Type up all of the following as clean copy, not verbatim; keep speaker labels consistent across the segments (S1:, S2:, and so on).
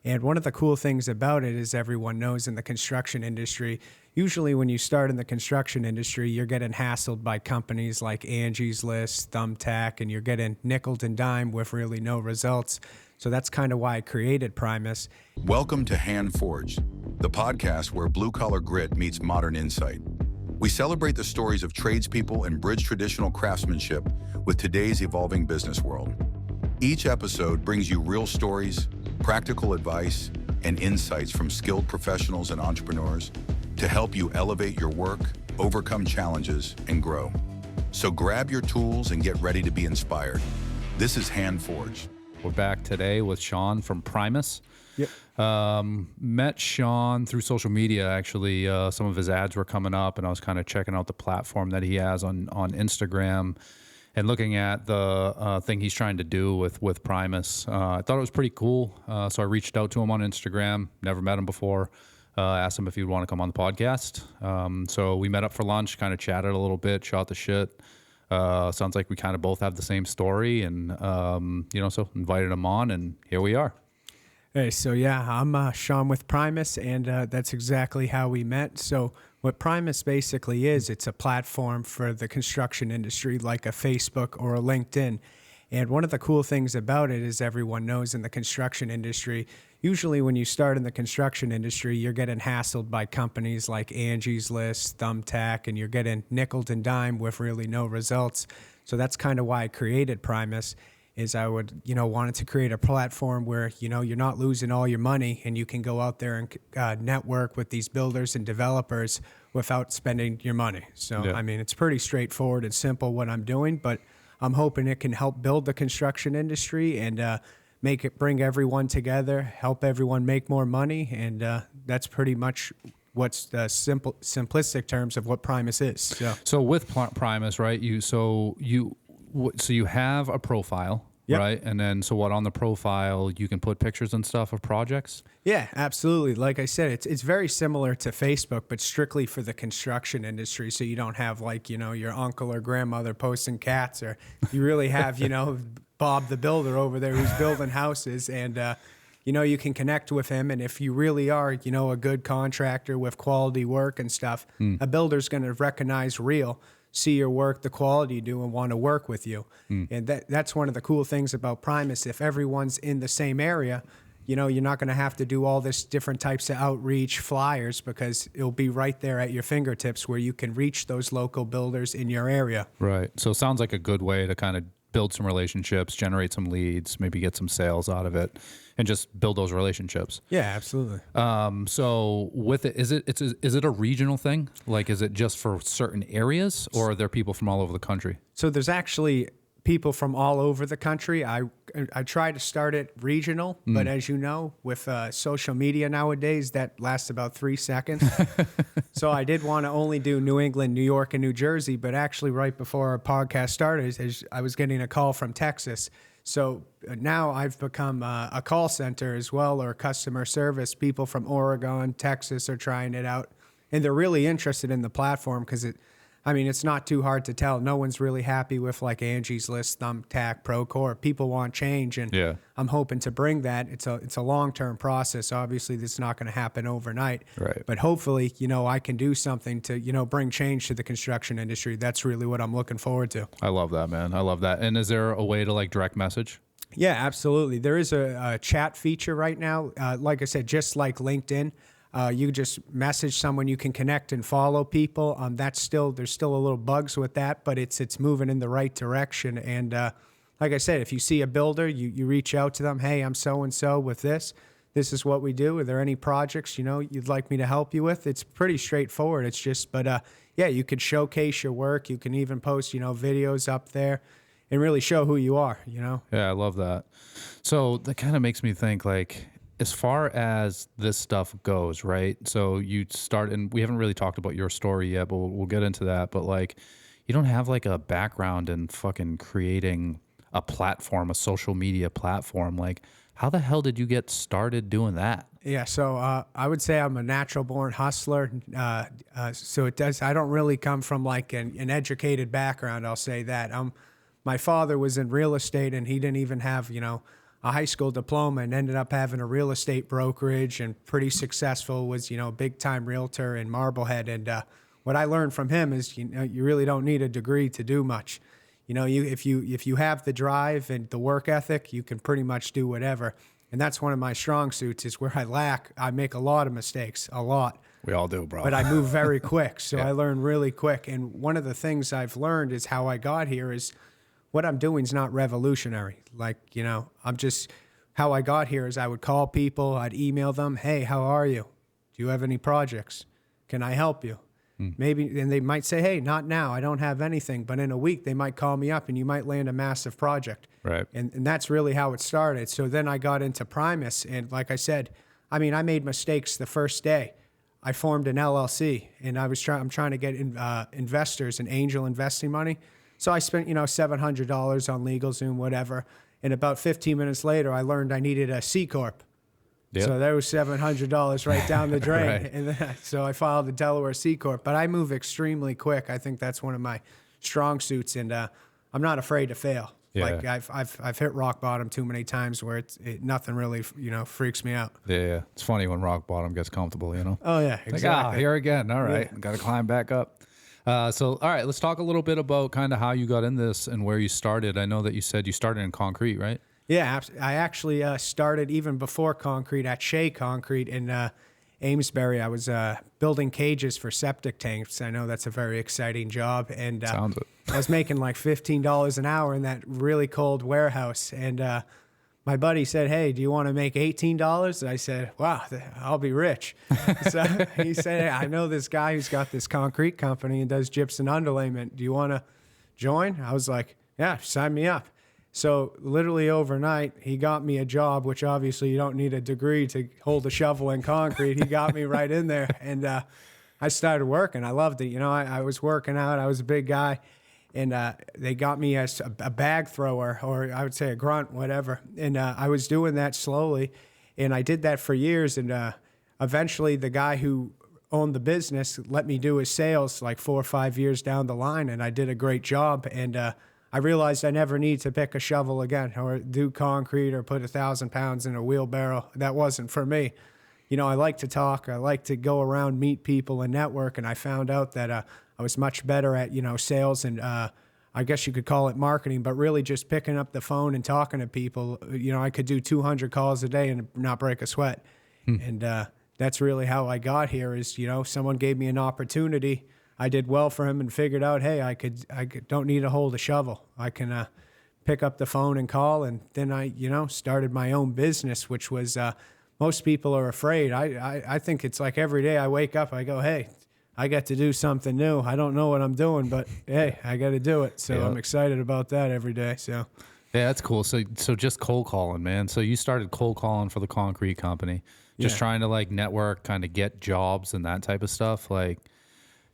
S1: And one of the cool things about it is everyone knows in the construction industry, usually when you start in the construction industry, you're getting hassled by companies like Angie's List, Thumbtack, and you're getting nickeled and dimed with really no results. So that's kind of why I created Primus.
S2: Welcome to Handforged, the podcast where blue-collar grit meets modern insight. We celebrate the stories of tradespeople and bridge traditional craftsmanship with today's evolving business world. Each episode brings you real stories, practical advice, and insights from skilled professionals and entrepreneurs to help you elevate your work, overcome challenges, and grow. So grab your tools and get ready to be inspired. This is Handforged.
S3: We're back today with Sean from Primus.
S1: Yep.
S3: Met Sean through social media, actually. Some of his ads were coming up, and I was kind of checking out the platform that he has on Instagram and looking at the thing he's trying to do with Primus. I thought it was pretty cool, so I reached out to him on Instagram. Never met him before. Asked him if he'd want to come on the podcast. So we met up for lunch, kind of chatted a little bit, shot the shit. Sounds like we kind of both have the same story, and so invited him on, and here we are.
S1: Hey, so yeah, I'm Sean with Primus, and that's exactly how we met. So what Primus basically is, it's a platform for the construction industry, like a Facebook or a LinkedIn. And one of the cool things about it is everyone knows in the construction industry, usually when you start in the construction industry, you're getting hassled by companies like Angie's List, Thumbtack, and you're getting nickeled and dimed with really no results. So that's kind of why I created Primus, is I would, wanted to create a platform where, you're not losing all your money and you can go out there and network with these builders and developers without spending your money. So, yeah. I mean, it's pretty straightforward and simple what I'm doing, but I'm hoping it can help build the construction industry and bring everyone together, help everyone make more money. And that's pretty much what's the simplistic terms of what Primus is.
S3: So with Primus, right, you have a profile, yep. Right? And then, so what, on the profile, you can put pictures and stuff of projects?
S1: Yeah, absolutely. Like I said, it's very similar to Facebook, but strictly for the construction industry. So you don't have your uncle or grandmother posting cats, or you really have, Bob the builder over there who's building houses, and, you can connect with him. And if you really are, a good contractor with quality work and stuff, a builder's going to recognize see your work, the quality you do, and want to work with you. And that's one of the cool things about Primus. If everyone's in the same area, you're not going to have to do all this different types of outreach flyers, because it'll be right there at your fingertips where you can reach those local builders in your area. Right.
S3: So it sounds like a good way to kind of build some relationships, generate some leads, maybe get some sales out of it, and just build those relationships.
S1: Yeah, absolutely.
S3: So with it, is it a regional thing? Like, is it just for certain areas, or are there people from all over the country?
S1: So there's actually people from all over the country. I try to start it regional, but as you know, with social media nowadays, that lasts about 3 seconds. So I did want to only do New England, New York, and New Jersey, but actually right before our podcast started, I was getting a call from Texas. So now I've become a call center as well, or customer service. People from Oregon, Texas are trying it out, and they're really interested in the platform because it's not too hard to tell. No one's really happy with like Angie's List, Thumbtack, Procore. People want change, and yeah. I'm hoping to bring that. It's a long-term process. Obviously, this is not going to happen overnight.
S3: Right.
S1: But hopefully, I can do something to, bring change to the construction industry. That's really what I'm looking forward to.
S3: I love that, man. I love that. And is there a way to direct message?
S1: Yeah, absolutely. There is a chat feature right now. Like I said, just like LinkedIn. You just message someone, you can connect and follow people. There's still a little bugs with that, but it's moving in the right direction. And like I said, if you see a builder, you reach out to them. Hey, I'm so-and-so with this. This is what we do. Are there any projects, you'd like me to help you with? It's pretty straightforward. It's just, you could showcase your work. You can even post, videos up there and really show who you are,
S3: Yeah, I love that. So that kind of makes me think, as far as this stuff goes, right? So you start, and we haven't really talked about your story yet, but we'll get into that. But you don't have a background in fucking creating a platform, a social media platform. How the hell did you get started doing that?
S1: Yeah, so I would say I'm a natural born hustler. So I don't really come from an educated background. I'll say that. My father was in real estate, and he didn't even have, a high school diploma and ended up having a real estate brokerage and pretty successful, was, a big time realtor in Marblehead. And what I learned from him is, you really don't need a degree to do much. If you have the drive and the work ethic, you can pretty much do whatever. And that's one of my strong suits, is where I lack. I make a lot of mistakes, a lot.
S3: We all do, bro.
S1: But I move very quick, so
S3: Yeah.
S1: I learn really quick. And one of the things I've learned is how I got here is what I'm doing is not revolutionary. Like, I'm just, how I got here is I would call people, I'd email them, hey, how are you? Do you have any projects? Can I help you? Maybe, and they might say, hey, not now, I don't have anything. But in a week, they might call me up and you might land a massive project.
S3: Right.
S1: And that's really how it started. So then I got into Primus. And like I said, I made mistakes the first day. I formed an LLC, and I'm trying to get investors and angel investing money. So I spent, $700 on LegalZoom, whatever. And about 15 minutes later, I learned I needed a C Corp.
S3: Yep.
S1: So there was $700 right down the drain.
S3: Right.
S1: And then, so I filed the Delaware C Corp. But I move extremely quick. I think that's one of my strong suits, and I'm not afraid to fail.
S3: Yeah.
S1: Like I've hit rock bottom too many times where nothing really freaks me out.
S3: Yeah. It's funny when rock bottom gets comfortable,
S1: Oh yeah, exactly.
S3: Like, here again. All right. Got to climb back up. So, all right, let's talk a little bit about kind of how you got in this and where you started. I know that you said you started in concrete, right?
S1: Yeah, I actually started even before concrete at Shea Concrete in Amesbury. I was building cages for septic tanks. I know that's a very exciting job. And
S3: Sounds it.
S1: I was making like $15 an hour in that really cold warehouse. And my buddy said, hey, do you want to make $18? And I said, wow, I'll be rich. So he said, hey, I know this guy who's got this concrete company and does gypsum underlayment. Do you want to join? I was like, yeah, sign me up. So literally overnight, he got me a job, which obviously you don't need a degree to hold a shovel in concrete. He got me right in there, and I started working. I loved it. I was working out. I was a big guy, and they got me as a bag thrower, or I would say a grunt, whatever. And I was doing that slowly, and I did that for years. And eventually the guy who owned the business let me do his sales like 4 or 5 years down the line, and I did a great job. And I realized I never need to pick a shovel again or do concrete or put 1,000 pounds in a wheelbarrow. That wasn't for me. I like to talk. I like to go around, meet people, and network. And I found out that I was much better at, sales and I guess you could call it marketing, but really just picking up the phone and talking to people. I could do 200 calls a day and not break a sweat. And that's really how I got here is, someone gave me an opportunity. I did well for him and figured out, hey, I don't need to hold a shovel. I can pick up the phone and call. And then I, started my own business, which was, most people are afraid. I think it's like every day I wake up, I go, hey, I get to do something new. I don't know what I'm doing, but hey, I got to do it. So I'm excited about that every day. So
S3: yeah, that's cool. So just cold calling, man. So you started cold calling for the concrete company, just trying to like network, kind of get jobs and that type of stuff. Like,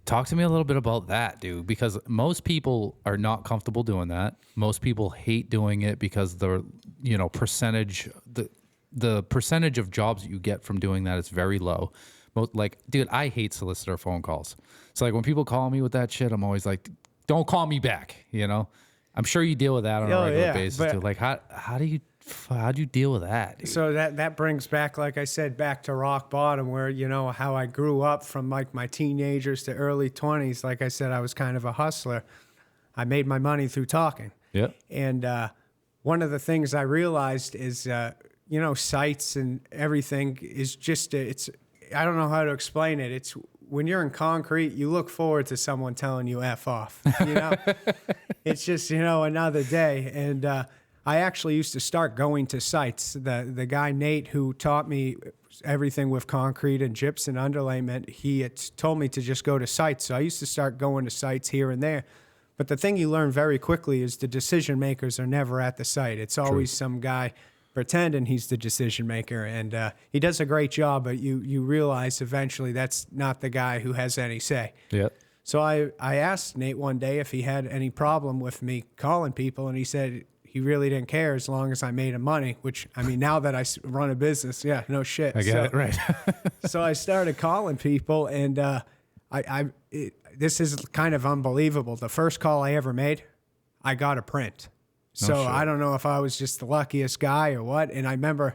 S3: talk to me a little bit about that, dude, because most people are not comfortable doing that. Most people hate doing it because the percentage, the percentage of jobs that you get from doing that is very low. Like, dude, I hate solicitor phone calls. So like when people call me with that shit, I'm always like, don't call me back. I'm sure you deal with that on a regular basis, dude. Like how do you deal with that, dude?
S1: So that brings back, like I said, back to rock bottom where, how I grew up from like my teenagers to early 20s. Like I said, I was kind of a hustler. I made my money through talking.
S3: Yeah.
S1: And one of the things I realized is, sites and everything is just, I don't know how to explain it. It's when you're in concrete, you look forward to someone telling you F off, It's just, another day. And I actually used to start going to sites. The guy, Nate, who taught me everything with concrete and gypsum underlayment, he had told me to just go to sites. So I used to start going to sites here and there. But the thing you learn very quickly is the decision makers are never at the site. It's always some guy pretending he's the decision maker. And he does a great job, but you realize eventually that's not the guy who has any say.
S3: Yeah.
S1: So I asked Nate one day if he had any problem with me calling people, and he said he really didn't care as long as I made him money, which, now that I run a business, yeah, no shit.
S3: I get it, right.
S1: So I started calling people, and this is kind of unbelievable. The first call I ever made, I got a print. So
S3: shit.
S1: I don't know if I was just the luckiest guy or what. And I remember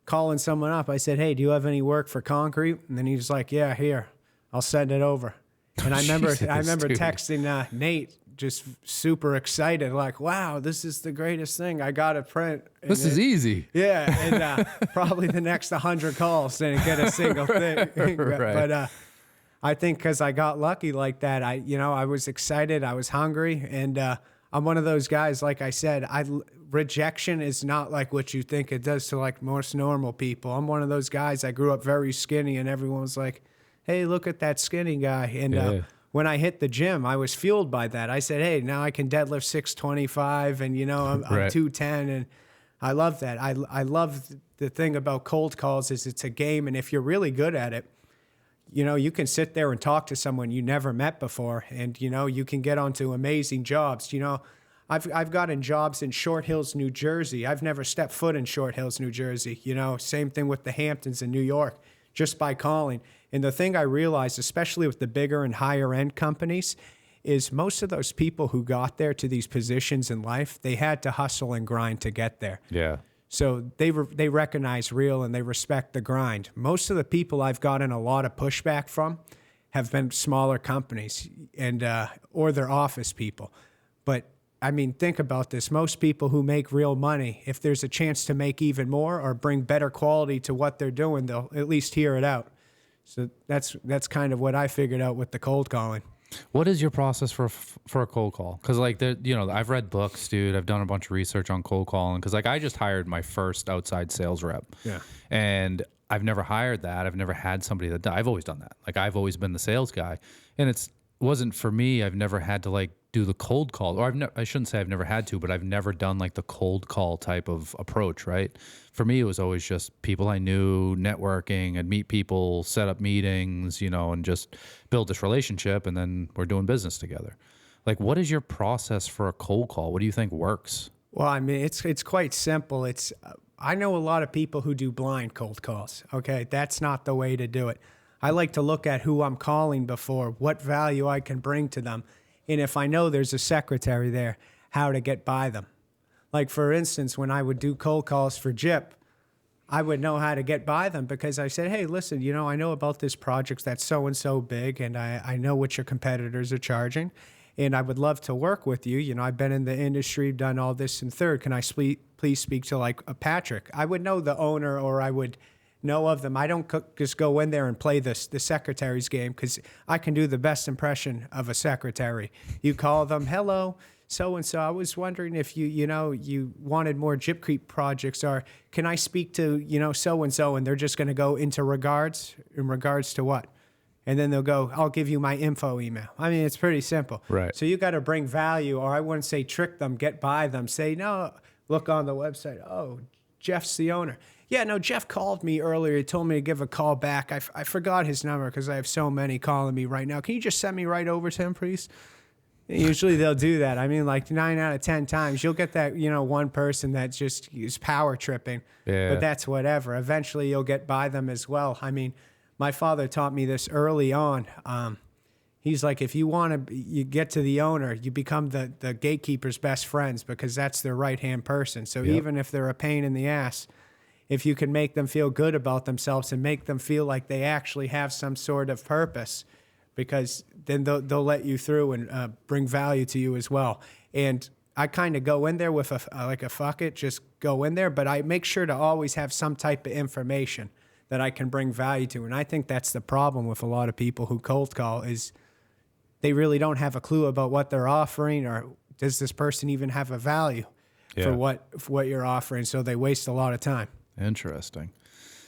S1: calling someone up. I said, hey, do you have any work for concrete? And then he was like, yeah, here, I'll send it over. And I remember
S3: dude.
S1: texting Nate, just super excited, like, wow, this is the greatest thing. I got a print. And
S3: This is easy.
S1: Yeah, and probably the next 100 calls didn't get a single thing.
S3: Right.
S1: But I think because I got lucky like that, I was excited, I was hungry, and I'm one of those guys, like I said, rejection is not like what you think it does to like most normal people. I'm one of those guys, I grew up very skinny, and everyone was like, hey, look at that skinny guy. And when I hit the gym, I was fueled by that. I said, hey, now I can deadlift 625, and I'm
S3: Right.
S1: 210, and I love that. I love the thing about cold calls is it's a game, and if you're really good at it, you can sit there and talk to someone you never met before, and you can get onto amazing jobs. I've gotten jobs in Short Hills, New Jersey. I've never stepped foot in Short Hills, New Jersey. Same thing with the Hamptons in New York, just by calling. And the thing I realized, especially with the bigger and higher end companies, is most of those people who got there to these positions in life, they had to hustle and grind to get there.
S3: Yeah.
S1: So they recognize real and they respect the grind. Most of the people I've gotten a lot of pushback from have been smaller companies and or their office people. But I mean, think about this. Most people who make real money, if there's a chance to make even more or bring better quality to what they're doing, they'll at least hear it out. So that's kind of what I figured out with the cold calling.
S3: What is your process for a cold call? Because I've read books, dude. I've done a bunch of research on cold calling. Because I just hired my first outside sales rep. Yeah. And I've never hired that. I've never had somebody that I've always done that. Like I've always been the sales guy, and it wasn't for me. I've never had to do the cold call, or I shouldn't say I've never had to, but I've never done the cold call type of approach. Right. For me, it was always just people I knew, networking, and meet people, set up meetings, and just build this relationship, and then we're doing business together. What is your process for a cold call? What do you think works?
S1: Well, I mean, it's quite simple. I know a lot of people who do blind cold calls. Okay, that's not the way to do it. I like to look at who I'm calling before, what value I can bring to them, and if I know there's a secretary there, how to get by them. Like, for instance, when I would do cold calls for JIP, I would know how to get by them because I said, hey, listen, I know about this project that's so-and-so big, and I know what your competitors are charging, and I would love to work with you. I've been in the industry, done all this and third. Can I please speak to a Patrick? I would know the owner, or I would know of them. I don't just go in there and play the secretary's game because I can do the best impression of a secretary. You call them, hello, so-and-so, I was wondering if you wanted more Gypcrete projects, or can I speak to, so-and-so, and they're just going to go into regards to what? And then they'll go, I'll give you my info email. I mean, it's pretty simple.
S3: Right.
S1: So you got to bring value, or I wouldn't say trick them, get by them. Say, no, look on the website. Oh, Jeff's the owner. Yeah, no, Jeff called me earlier. He told me to give a call back. I forgot his number because I have so many calling me right now. Can you just send me right over to him, please? Usually they'll do that. I mean, 9 out of 10 times, you'll get that, one person that just is power tripping. Yeah. But that's whatever. Eventually you'll get by them as well. I mean, my father taught me this early on. He's like, if you get to the owner, you become the gatekeeper's best friends because that's their right-hand person. So even if they're a pain in the ass, if you can make them feel good about themselves and make them feel like they actually have some sort of purpose, because then they'll let you through and bring value to you as well. And I kind of go in there with a fuck it, just go in there, but I make sure to always have some type of information that I can bring value to. And I think that's the problem with a lot of people who cold call is they really don't have a clue about what they're offering, or does this person even have a value for what you're offering? So they waste a lot of time.
S3: Interesting.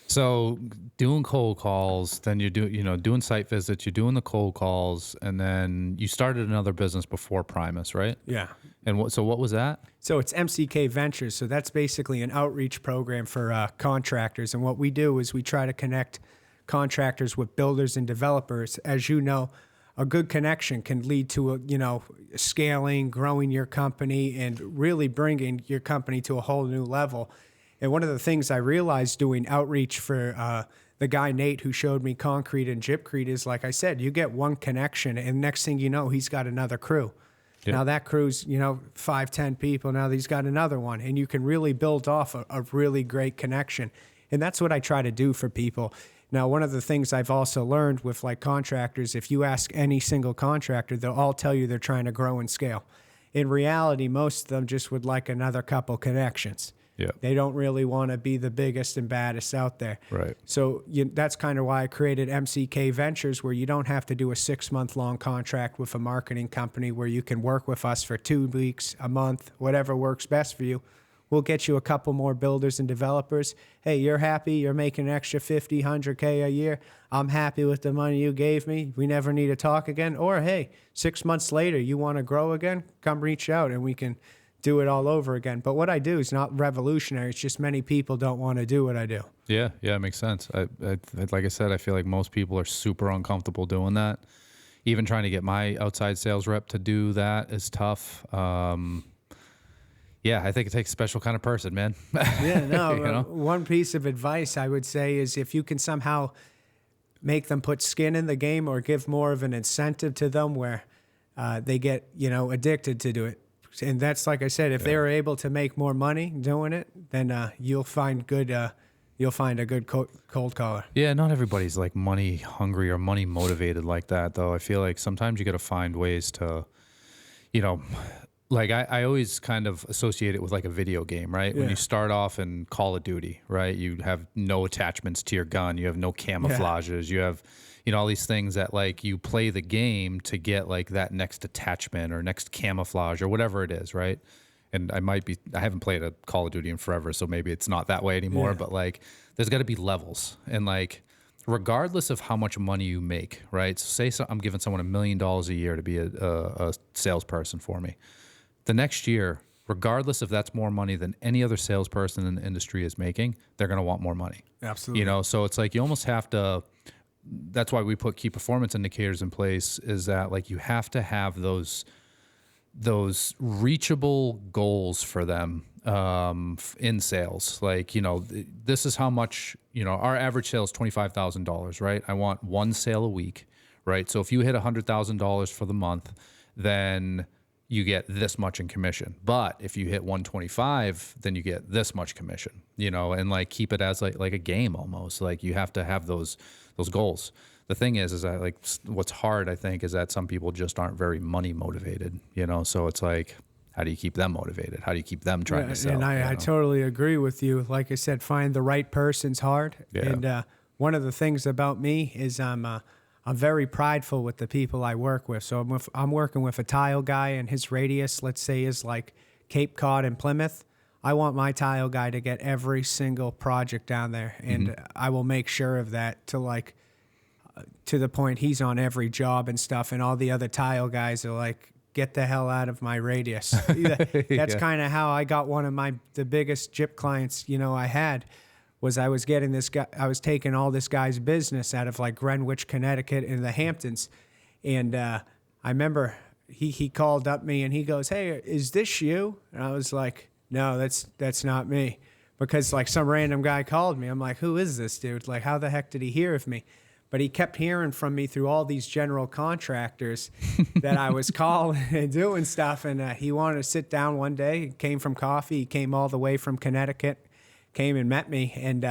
S3: So doing cold calls, then you're doing site visits, you're doing the cold calls, and then you started another business before Primus, right?
S1: Yeah.
S3: And what was that?
S1: So it's MCK Ventures. So that's basically an outreach program for contractors. And what we do is we try to connect contractors with builders and developers. As you know, a good connection can lead to scaling, growing your company, and really bringing your company to a whole new level. And one of the things I realized doing outreach for the guy, Nate, who showed me concrete and Gypcrete is, like I said, you get one connection and next thing you know, he's got another crew.
S3: Yep.
S1: Now that crew's, 5, 10 people. Now he's got another one, and you can really build off a really great connection. And that's what I try to do for people. Now, one of the things I've also learned with like contractors, if you ask any single contractor, they'll all tell you they're trying to grow and scale. In reality, most of them just would like another couple connections.
S3: Yeah.
S1: They don't really want to be the biggest and baddest out there.
S3: Right.
S1: So that's kind of why I created MCK Ventures, where you don't have to do a 6-month-long contract with a marketing company, where you can work with us for 2 weeks, a month, whatever works best for you. We'll get you a couple more builders and developers. Hey, you're happy. You're making an extra 50, 100K a year. I'm happy with the money you gave me. We never need to talk again. Or, hey, 6 months later, you want to grow again? Come reach out and we can do it all over again. But what I do is not revolutionary. It's just many people don't want to do what I do.
S3: Yeah, it makes sense. I like I said, I feel like most people are super uncomfortable doing that. Even trying to get my outside sales rep to do that is tough. Yeah, I think it takes a special kind of person, man.
S1: Yeah, no.
S3: You know?
S1: One piece of advice I would say is if you can somehow make them put skin in the game or give more of an incentive to them where they get, addicted to do it. And that's, like I said, if they're able to make more money doing it, then you'll find a good cold caller.
S3: Yeah, not everybody's like money hungry or money motivated like that, though. I feel like sometimes you got to find ways to, like I always kind of associate it with like a video game, right? Yeah. When you start off in Call of Duty, right? You have no attachments to your gun. You have no camouflages. You have, all these things that like you play the game to get like that next attachment or next camouflage or whatever it is, right? And I haven't played a Call of Duty in forever, so maybe it's not that way anymore, but like there's got to be levels. And like regardless of how much money you make, right? So say I'm giving someone $1 million a year to be a salesperson for me. The next year, regardless if that's more money than any other salesperson in the industry is making, they're going to want more money.
S1: Absolutely.
S3: So it's like you almost have to, that's why we put key performance indicators in place, is that like you have to have those reachable goals for them in sales. Like, this is how much, our average sale is $25,000, right? I want 1 sale a week, right? So if you hit $100,000 for the month, then you get this much in commission. But if you hit 125, then you get this much commission, and like keep it as like a game almost. Like you have to have those goals. The thing is that like what's hard, I think, is that some people just aren't very money motivated, so it's like, how do you keep them motivated? How do you keep them trying to sell?
S1: And I totally agree with you. Like I said, find the right person's hard.
S3: Yeah.
S1: And one of the things about me is I'm very prideful with the people I work with. So I'm working with a tile guy, and his radius, let's say, is like Cape Cod and Plymouth. I want my tile guy to get every single project down there, and I will make sure of that to the point he's on every job and stuff, and all the other tile guys are like, get the hell out of my radius. That's kind of how I got one of the biggest gyp clients, I had. I was taking all this guy's business out of like Greenwich, Connecticut, and the Hamptons. And I remember he called up me and he goes, "Hey, is this you?" And I was like, "No, that's not me." Because like some random guy called me. I'm like, "Who is this dude? Like, how the heck did he hear of me?" But he kept hearing from me through all these general contractors that I was calling and doing stuff. And he wanted to sit down one day. He came from coffee. He came all the way from Connecticut. Came and met me, and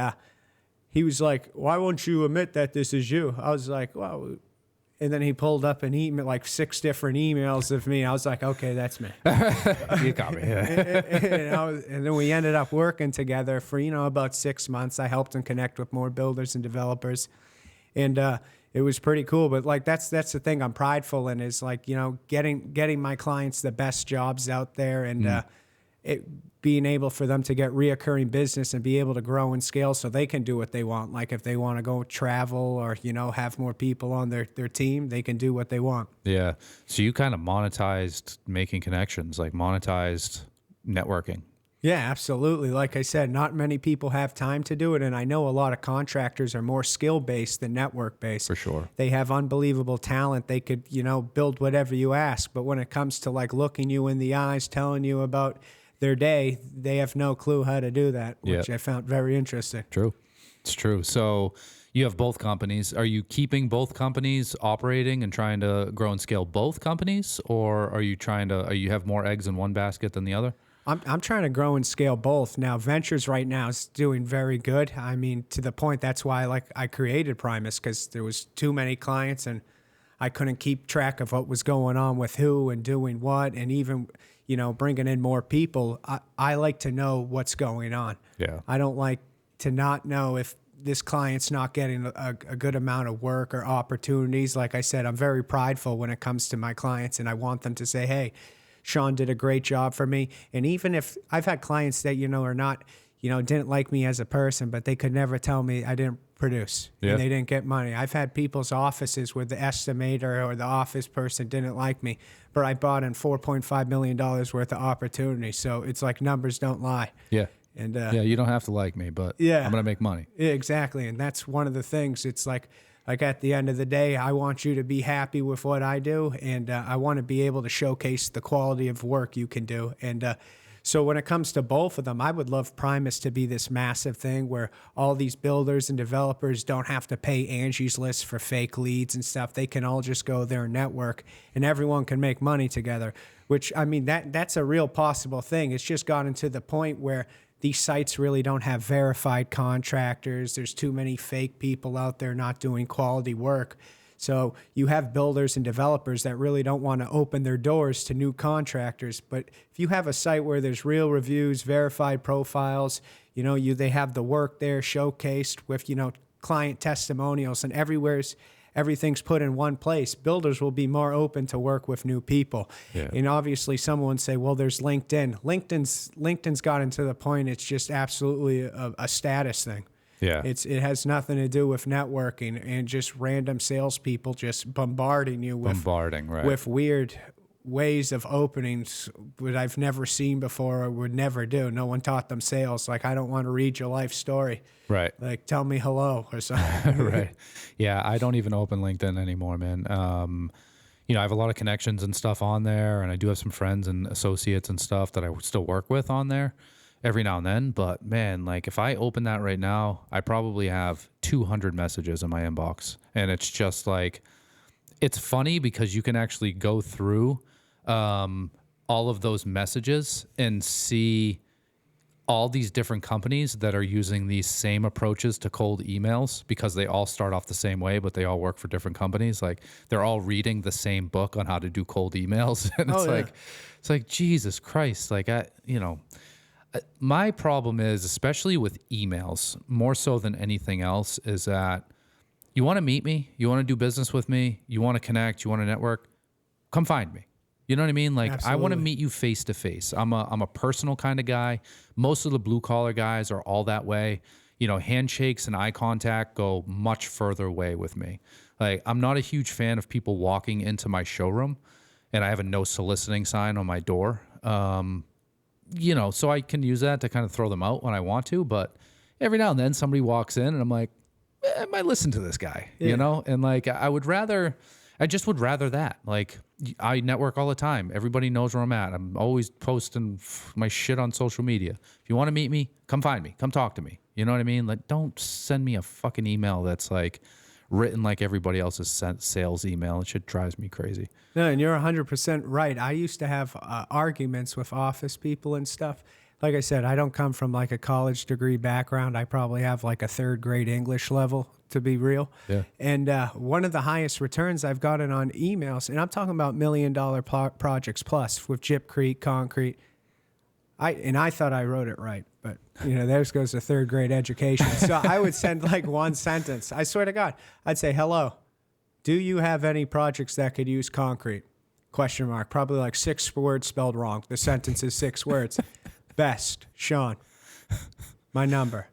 S1: he was like, "Why won't you admit that this is you?" I was like, "Well," and then he pulled up an email, like 6 different emails of me. I was like, "Okay, that's me."
S3: You got me.
S1: And then we ended up working together for about 6 months. I helped him connect with more builders and developers, and it was pretty cool. But like that's the thing I'm prideful in, is like getting my clients the best jobs out there, and being able for them to get reoccurring business and be able to grow and scale so they can do what they want. Like if they want to go travel or, have more people on their team, they can do what they want.
S3: Yeah. So you kind of monetized making connections, like monetized networking.
S1: Yeah, absolutely. Like I said, not many people have time to do it. And I know a lot of contractors are more skill-based than network-based.
S3: For sure.
S1: They have unbelievable talent. They could, build whatever you ask. But when it comes to like looking you in the eyes, telling you about their day, they have no clue how to do that, which I found very interesting.
S3: True. It's true. So you have both companies. Are you keeping both companies operating and trying to grow and scale both companies, or are you you have more eggs in one basket than the other?
S1: I'm trying to grow and scale both. Now, Ventures right now is doing very good. I mean, to the point that's why I created Primus, because there was too many clients and I couldn't keep track of what was going on with who and doing what, and even bringing in more people. I like to know what's going on.
S3: Yeah.
S1: I don't like to not know if this client's not getting a good amount of work or opportunities. Like I said, I'm very prideful when it comes to my clients, and I want them to say, hey, Sean did a great job for me. And even if I've had clients that, are not, didn't like me as a person, but they could never tell me I didn't produce and they didn't get money. I've had people's offices where the estimator or the office person didn't like me, but I brought in $4.5 million worth of opportunity. So it's like numbers don't lie.
S3: Yeah.
S1: And
S3: you don't have to like me, but I'm going to make money.
S1: Yeah, exactly. And that's one of the things. It's like at the end of the day, I want you to be happy with what I do, and I want to be able to showcase the quality of work you can do. And so when it comes to both of them, I would love Primus to be this massive thing where all these builders and developers don't have to pay Angie's List for fake leads and stuff. They can all just go there and network, and everyone can make money together, which, I mean, that's a real possible thing. It's just gotten to the point where these sites really don't have verified contractors. There's too many fake people out there not doing quality work. So you have builders and developers that really don't want to open their doors to new contractors. But if you have a site where there's real reviews, verified profiles, they have the work there showcased with, client testimonials, and everything's put in one place, builders will be more open to work with new people.
S3: Yeah.
S1: And obviously someone would say, well, there's LinkedIn. LinkedIn's gotten to the point it's just absolutely a status thing.
S3: Yeah.
S1: It has nothing to do with networking and just random salespeople just bombarding you with weird ways of openings that I've never seen before or would never do. No one taught them sales. Like, I don't want to read your life story.
S3: Right.
S1: Like, tell me hello or something.
S3: Right. Yeah, I don't even open LinkedIn anymore, man. I have a lot of connections and stuff on there, and I do have some friends and associates and stuff that I still work with on there every now and then. But man, like, if I open that right now, I probably have 200 messages in my inbox, and it's just like, it's funny because you can actually go through all of those messages and see all these different companies that are using these same approaches to cold emails, because they all start off the same way, but they all work for different companies. Like, they're all reading the same book on how to do cold emails. And it's like, Jesus Christ. Like, my problem is, especially with emails, more so than anything else, is that you want to meet me, you want to do business with me, you want to connect, you want to network, come find me. You know what I mean? Like, absolutely. I want to meet you face to face. I'm a personal kind of guy. Most of the blue collar guys are all that way. Handshakes and eye contact go much further away with me. Like, I'm not a huge fan of people walking into my showroom, and I have a no soliciting sign on my door. So I can use that to kind of throw them out when I want to. But every now and then somebody walks in and I'm like, I might listen to this guy, And like, I just would rather that. Like, I network all the time. Everybody knows where I'm at. I'm always posting my shit on social media. If you want to meet me, come find me. Come talk to me. You know what I mean? Like, don't send me a fucking email that's like written like everybody else's sales email. It shit drives me crazy.
S1: No, and you're 100% right. I used to have arguments with office people and stuff. Like I said, I don't come from like a college degree background. I probably have like a third grade English level, to be real. Yeah. And one of the highest returns I've gotten on emails, and I'm talking about $1 million projects plus with Gypcrete, concrete. I thought I wrote it right, but there goes the third grade education. So I would send like one sentence. I swear to God, I'd say, hello, do you have any projects that could use concrete? ? Probably like 6 words spelled wrong. The sentence is 6 words. Best, Sean, my number.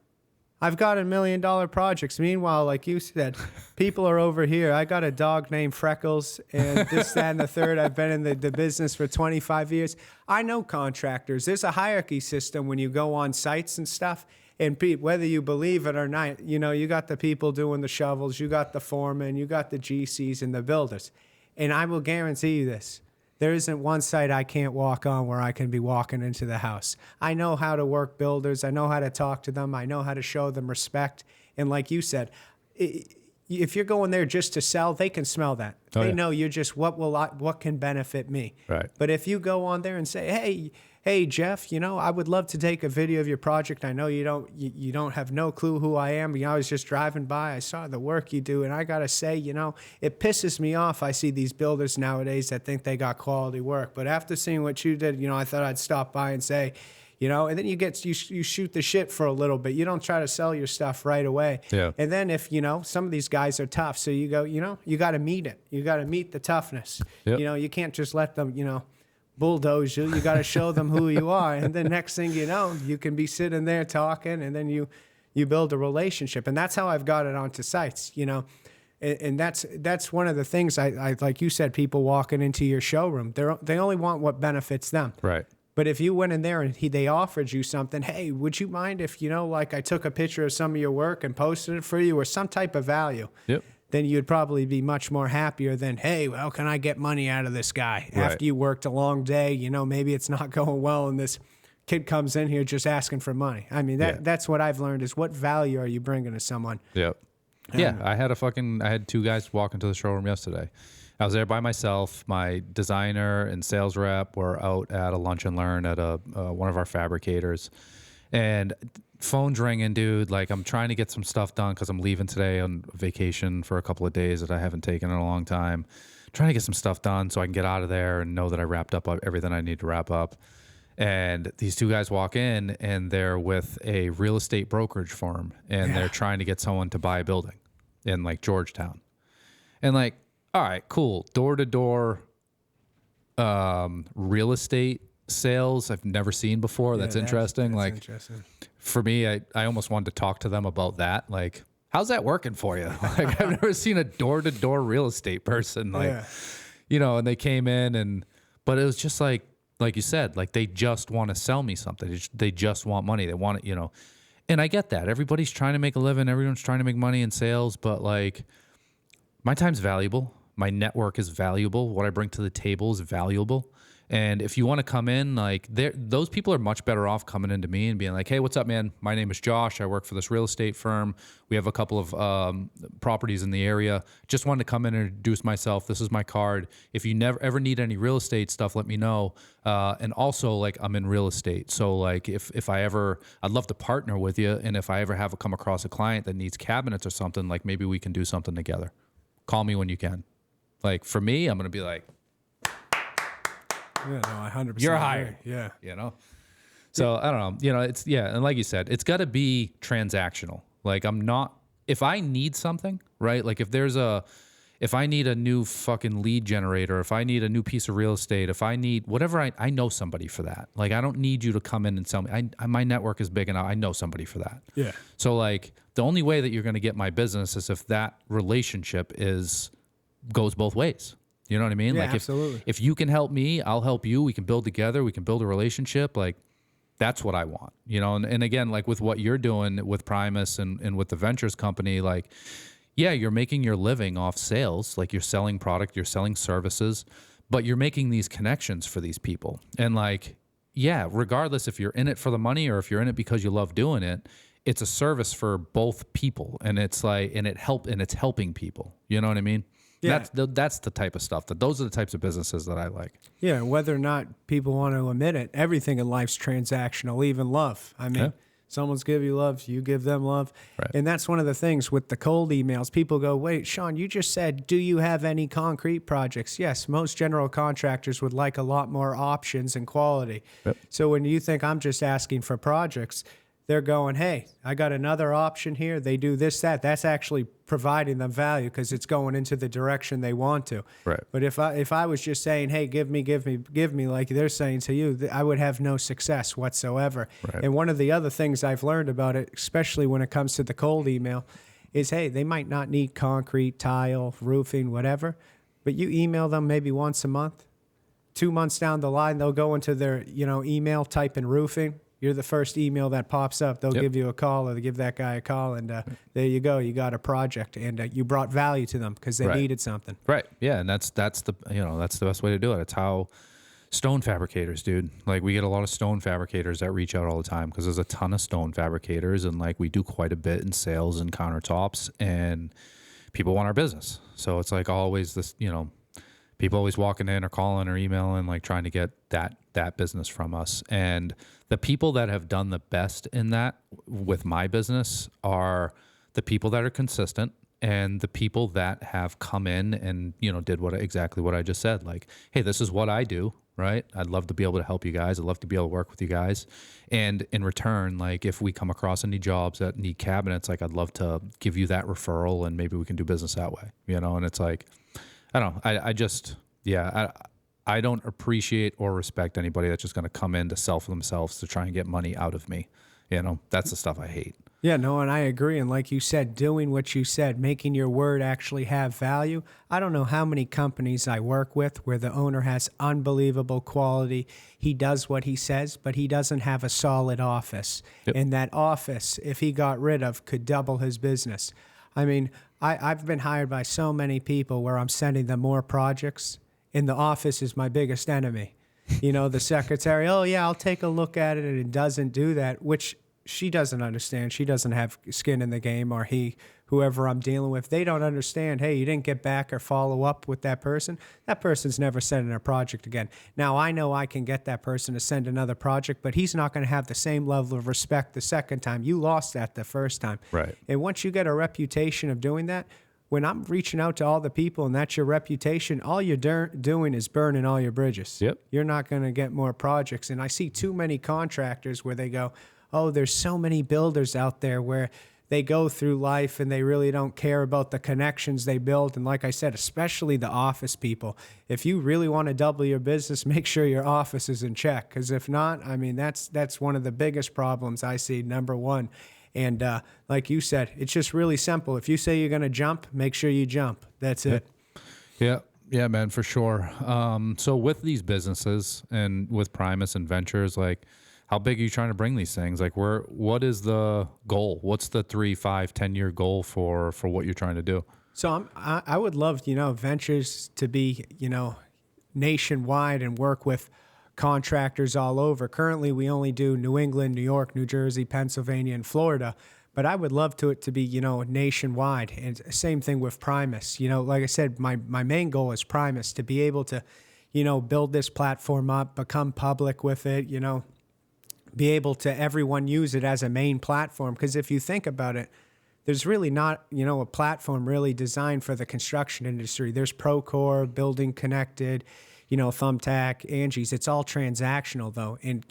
S1: I've got $1 million projects. Meanwhile, like you said, people are over here. I got a dog named Freckles and this, that, and the third. I've been in the business for 25 years. I know contractors. There's a hierarchy system when you go on sites and stuff. And whether you believe it or not, you got the people doing the shovels, you got the foremen, you got the GCs and the builders. And I will guarantee you this. There isn't one site I can't walk on where I can be walking into the house. I know how to work builders. I know how to talk to them. I know how to show them respect. And like you said, if you're going there just to sell, they can smell that. They know you're just what can benefit me.
S3: Right.
S1: But if you go on there and say, hey, Jeff, I would love to take a video of your project. I know you don't have no clue who I am. I was just driving by. I saw the work you do, and I gotta say, it pisses me off. I see these builders nowadays that think they got quality work, but after seeing what you did, I thought I'd stop by and say, and then you shoot the shit for a little bit. You don't try to sell your stuff right away.
S3: Yeah.
S1: And then if, some of these guys are tough, so you go, you got to meet it. You got to meet the toughness.
S3: Yep.
S1: You can't just let them, bulldoze you. You got to show them who you are. And then next thing you know, you can be sitting there talking, and then you build a relationship. And that's how I've got it onto sites, And that's one of the things I like you said, people walking into your showroom, they only want what benefits them.
S3: Right.
S1: But if you went in there and they offered you something, hey, would you mind if, like I took a picture of some of your work and posted it for you, or some type of value?
S3: Yep.
S1: Then you'd probably be much more happier than, hey, well, can I get money out of this guy?
S3: Right.
S1: After you worked a long day, maybe it's not going well, and this kid comes in here just asking for money. I mean, that's what I've learned is what value are you bringing to someone?
S3: Yep. Yeah, I had 2 guys walk into the showroom yesterday. I was there by myself. My designer and sales rep were out at a lunch and learn at one of our fabricators, and phone's ringing, dude. Like, I'm trying to get some stuff done because I'm leaving today on vacation for a couple of days that I haven't taken in a long time. Trying to get some stuff done so I can get out of there and know that I wrapped up everything I need to wrap up. And these 2 guys walk in, and they're with a real estate brokerage firm, and they're trying to get someone to buy a building in like Georgetown. And like, all right, cool. Door-to-door real estate sales I've never seen before. That's interesting. That's interesting. For me, I almost wanted to talk to them about that. Like, how's that working for you? Like, I've never seen a door-to-door real estate person. Like, and they came in, but it was just like you said, like, they just want to sell me something. They just want money. They want it, And I get that. Everybody's trying to make a living. Everyone's trying to make money in sales. But, like, my time's valuable. My network is valuable. What I bring to the table is valuable. And if you want to come in, like, those people are much better off coming into me and being like, hey, what's up, man? My name is Josh. I work for this real estate firm. We have a couple of properties in the area. Just wanted to come in and introduce myself. This is my card. If you ever need any real estate stuff, let me know. And also, like, I'm in real estate. So, like, if I'd love to partner with you. And if I ever come across a client that needs cabinets or something, like, maybe we can do something together. Call me when you can. Like, for me, I'm going to be like,
S1: yeah, no, 100%.
S3: You're hired.
S1: Yeah.
S3: So I don't know, and like you said, it's got to be transactional. Like, if I need something, right? Like, if I need a new fucking lead generator, if I need a new piece of real estate, if I need whatever, I know somebody for that. Like, I don't need you to come in and sell me. My network is big enough. I know somebody for that.
S1: Yeah.
S3: So, like, the only way that you're going to get my business is if that relationship goes both ways. You know what I mean?
S1: Yeah,
S3: like,
S1: absolutely.
S3: If you can help me, I'll help you. We can build together. We can build a relationship. Like, that's what I want, And again, like, with what you're doing with Primus and with the ventures company, like, yeah, you're making your living off sales. Like, you're selling product, you're selling services, but you're making these connections for these people. And, like, yeah, regardless if you're in it for the money or if you're in it because you love doing it, it's a service for both people. And it's like, it's helping people. You know what I mean? Yeah. That's the type of stuff those are the types of businesses that I like.
S1: Yeah. Whether or not people want to admit it, everything in life's transactional, even love. I mean, someone's give you love, you give them love.
S3: Right.
S1: And that's one of the things with the cold emails. People go, wait, Sean, you just said, do you have any concrete projects? Yes. Most general contractors would like a lot more options and quality. Yep. So when you think I'm just asking for projects, they're going, hey, I got another option here. They do this, that. That's actually providing them value because it's going into the direction they want to.
S3: Right.
S1: But if I was just saying, hey, give me, like they're saying to you, I would have no success whatsoever.
S3: Right.
S1: And one of the other things I've learned about it, especially when it comes to the cold email, is, hey, they might not need concrete, tile, roofing, whatever, but you email them maybe once a month. 2 months down the line, they'll go into their email, type in roofing. You're the first email that pops up. They'll give you a call, or they give that guy a call, and there you go. You got a project, and you brought value to them because they needed something.
S3: Right. Yeah, and that's the best way to do it. It's how Stone fabricators, dude. Like we get a lot of stone fabricators that reach out all the time because there's a ton of stone fabricators, and like we do quite a bit in sales and countertops, and people want our business. So it's like always this, people always walking in or calling or emailing, like trying to get that business from us. And the people that have done the best in that with my business are the people that are consistent and the people that have come in and, did exactly what I just said. Like, hey, this is what I do, right? I'd love to be able to help you guys. I'd love to be able to work with you guys. And in return, like if we come across any jobs that need cabinets, like I'd love to give you that referral and maybe we can do business that way, and it's like, I don't know. I don't appreciate or respect anybody that's just going to come in to sell for themselves to try and get money out of me. That's the stuff I hate.
S1: Yeah, no, and I agree. And like you said, doing what you said, making your word actually have value. I don't know how many companies I work with where the owner has unbelievable quality. He does what he says, but he doesn't have a solid office. Yep. And that office, if he got rid of, could double his business. I mean, I've been hired by so many people where I'm sending them more projects, and the office is my biggest enemy. The secretary, oh, yeah, I'll take a look at it, and it doesn't do that, which she doesn't understand. She doesn't have skin in the game, or whoever I'm dealing with. They don't understand, hey, you didn't get back or follow up with that person. That person's never sending a project again. Now, I know I can get that person to send another project, but he's not going to have the same level of respect the second time. You lost that the first time.
S3: Right.
S1: And once you get a reputation of doing that, when I'm reaching out to all the people and that's your reputation, all you're doing is burning all your bridges.
S3: Yep.
S1: You're not going to get more projects. And I see too many contractors where they go, oh, there's so many builders out there where they go through life and they really don't care about the connections they build. And like I said, especially the office people, if you really want to double your business, make sure your office is in check. Because if not, I mean, that's one of the biggest problems I see, number one. And like you said, it's just really simple. If you say you're going to jump, make sure you jump. That's it.
S3: Yeah, man, for sure. So with these businesses and with Primus and Ventures, like, how big are you trying to bring these things? Like, what is the goal? What's the 3, 5, 10-year goal for what you're trying to do?
S1: So I would love, Ventures to be, nationwide and work with contractors all over. Currently, we only do New England, New York, New Jersey, Pennsylvania, and Florida. But I would love it to be, nationwide. And same thing with Primus. Like I said, my main goal is Primus, to be able to, build this platform up, become public with it, be able to everyone use it as a main platform. Because if you think about it, there's really not, a platform really designed for the construction industry. There's Procore, Building Connected, Thumbtack, Angie's. It's all transactional though. And,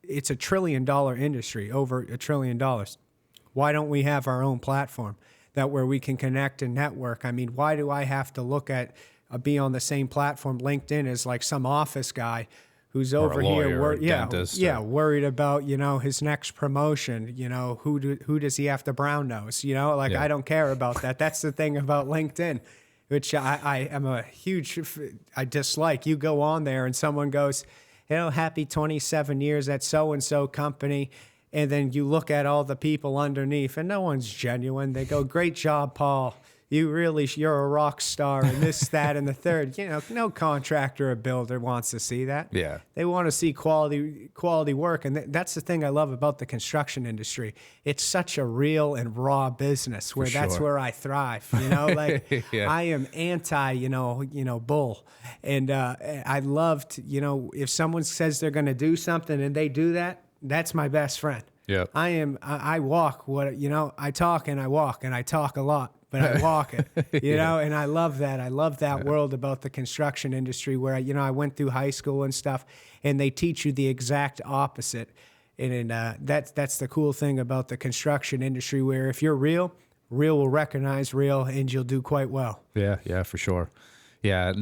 S1: it's $1 trillion industry, over $1 trillion. Why don't we have our own platform where we can connect and network? I mean, why do I have to look at, be on the same platform? LinkedIn is like some office guy who's over here, worried about, his next promotion. Who does he have to brown nose? I don't care about that. That's the thing about LinkedIn, which I am I dislike. You go on there and someone goes, happy 27 years at so-and-so company. And then you look at all the people underneath and no one's genuine. They go, great job, Paul. You're a rock star, and this, that, and the third. No contractor or builder wants to see that.
S3: Yeah.
S1: They want to see quality work. And that's the thing I love about the construction industry. It's such a real and raw business where that's where I thrive. Yeah. I am anti, bull. And I loved, if someone says they're going to do something and they do that, that's my best friend.
S3: Yeah.
S1: I walk I talk and I walk, and I talk a lot. But I walk it, and I love that. I love that world about the construction industry where, I went through high school and stuff, and they teach you the exact opposite. And that's the cool thing about the construction industry, where if you're real will recognize real, and you'll do quite well.
S3: Yeah, for sure. Yeah.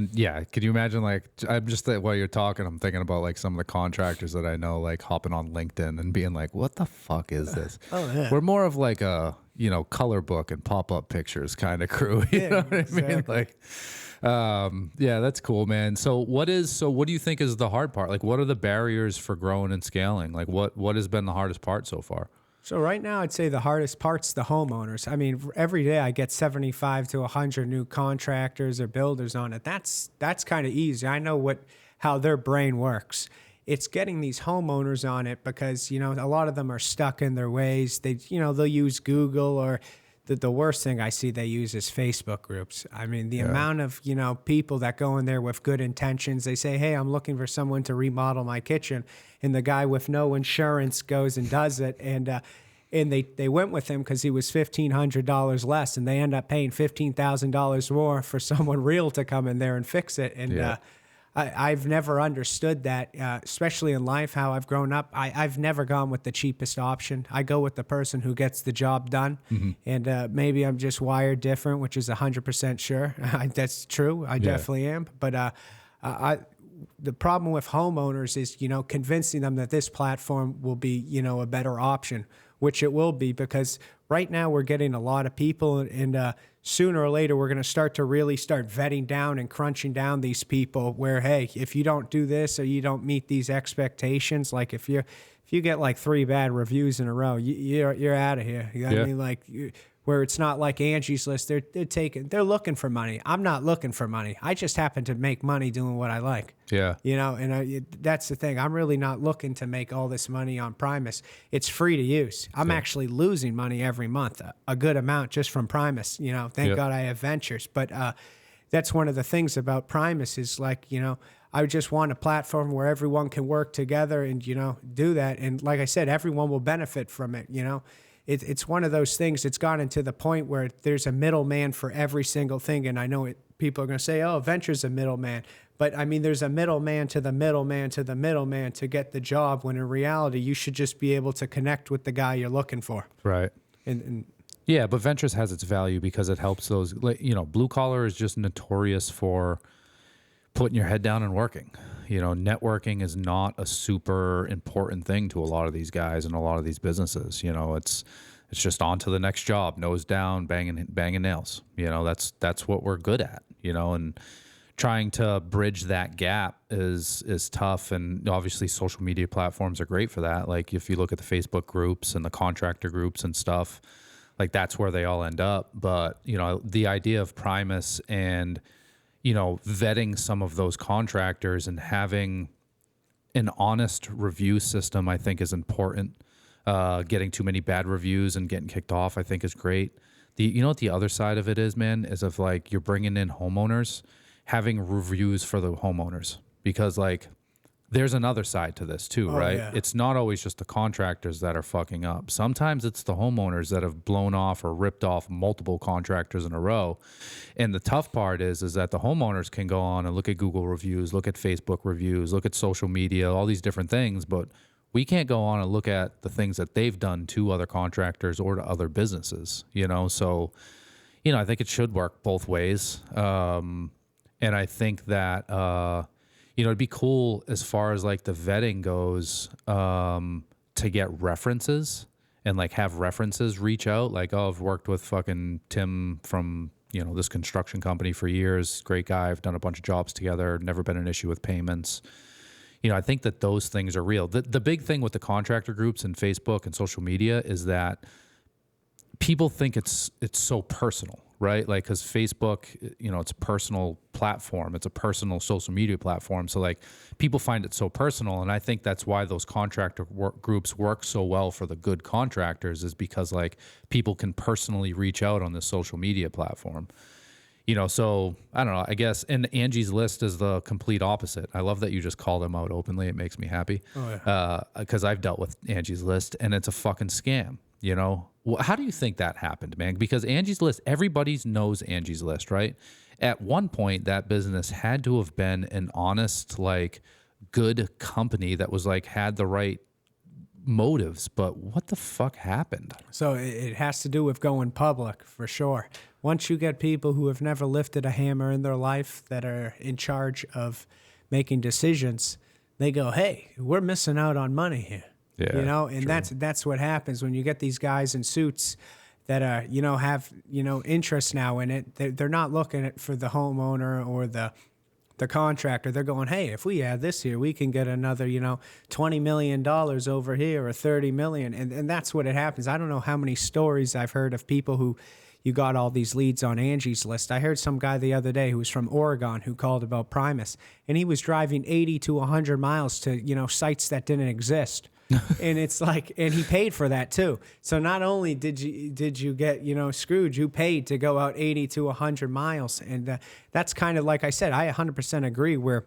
S3: Could you imagine, I'm just while you're talking, I'm thinking about some of the contractors that I know, hopping on LinkedIn and being like, what the fuck is this?
S1: Oh, yeah.
S3: We're more of a, color book and pop-up pictures kind of crew. You know what
S1: exactly.
S3: I mean? Yeah, that's cool, man. So what do you think is the hard part? What are the barriers for growing and scaling? What has been the hardest part so far?
S1: So right now, I'd say the hardest part's the homeowners. I mean, every day I get 75 to 100 new contractors or builders on it. That's kind of easy. I know how their brain works. It's getting these homeowners on it because, a lot of them are stuck in their ways. They'll use Google, or the worst thing I see they use is Facebook groups. I mean, the amount of, people that go in there with good intentions, they say, hey, I'm looking for someone to remodel my kitchen. And the guy with no insurance goes and does it. And they went with him because he was $1,500 less, and they end up paying $15,000 more for someone real to come in there and fix it. And I've never understood that, especially in life, how I've grown up. I've never gone with the cheapest option. I go with the person who gets the job done. And maybe I'm just wired different, which is 100% sure. That's true. I definitely am. But the problem with homeowners is, convincing them that this platform will be, a better option, which it will be, because right now we're getting a lot of people, and sooner or later we're going to start vetting down and crunching down these people where, hey, if you don't do this or you don't meet these expectations, like if you get like 3 bad reviews in a row, you're out of here. You know what I mean? Like, where it's not like Angie's List. They're looking for money. I'm not looking for money. I just happen to make money doing what I like. Yeah. And that's the thing. I'm really not looking to make all this money on Primus. It's free to use. I'm actually losing money every month, a good amount just from Primus. Thank God I have ventures. But that's one of the things about Primus is like, I just want a platform where everyone can work together and, do that. And like I said, everyone will benefit from it, It's one of those things. It's gotten to the point where there's a middleman for every single thing. And I know people are going to say, oh, Venture's a middleman. But I mean, there's a middleman to the middleman to the middleman to get the job, when in reality, you should just be able to connect with the guy you're looking for.
S3: Right.
S1: And
S3: yeah, but Ventures has its value because it helps those, blue collar is just notorious for putting your head down and working. Networking is not a super important thing to a lot of these guys and a lot of these businesses. It's just on to the next job, nose down, banging nails. That's what we're good at. And trying to bridge that gap is tough. And obviously, social media platforms are great for that. Like if you look at the Facebook groups and the contractor groups and stuff, like that's where they all end up. But the idea of Primus and vetting some of those contractors and having an honest review system, I think, is important. Getting too many bad reviews and getting kicked off, I think, is great. What the other side of it is, man, is of like you're bringing in homeowners, having reviews for the homeowners, because like there's another side to this too, right? Yeah. It's not always just the contractors that are fucking up. Sometimes it's the homeowners that have blown off or ripped off multiple contractors in a row. And the tough part is that the homeowners can go on and look at Google reviews, look at Facebook reviews, look at social media, all these different things, but we can't go on and look at the things that they've done to other contractors or to other businesses, So, I think it should work both ways. And I think that, it'd be cool as far as like the vetting goes, to get references and like have references reach out. Like, oh, I've worked with fucking Tim from, this construction company for years. Great guy. I've done a bunch of jobs together. Never been an issue with payments. I think that those things are real. The big thing with the contractor groups and Facebook and social media is that people think it's so personal, right? Like, because Facebook, it's a personal platform. It's a personal social media platform. So, like, people find it so personal. And I think that's why those contractor groups work so well for the good contractors, is because, like, people can personally reach out on this social media platform. So I don't know, I guess, and Angie's List is the complete opposite. I love that you just call them out openly. It makes me happy. Oh, yeah. Because I've dealt with Angie's List, and it's a fucking scam. How do you think that happened, man? Because Angie's List, everybody knows Angie's List, right? At one point, that business had to have been an honest, like, good company that was like had the right motives, but what the fuck happened?
S1: So it has to do with going public, for sure. Once you get people who have never lifted a hammer in their life that are in charge of making decisions, they go, hey, we're missing out on money here. Yeah, and true. That's what happens when you get these guys in suits that are, have, interest now in it. They're not looking at for the homeowner or the contractor. They're going, hey, if we add this here, we can get another, $20 million over here or $30 million. And that's what it happens. I don't know how many stories I've heard of people who, you got all these leads on Angie's List. I heard some guy the other day who was from Oregon who called about Primus, and he was driving 80 to 100 miles to, sites that didn't exist. And it's like, and he paid for that too. So not only did you get, screwed, you paid to go out 80 to 100 miles. And that's kind of, like I said, I 100% agree where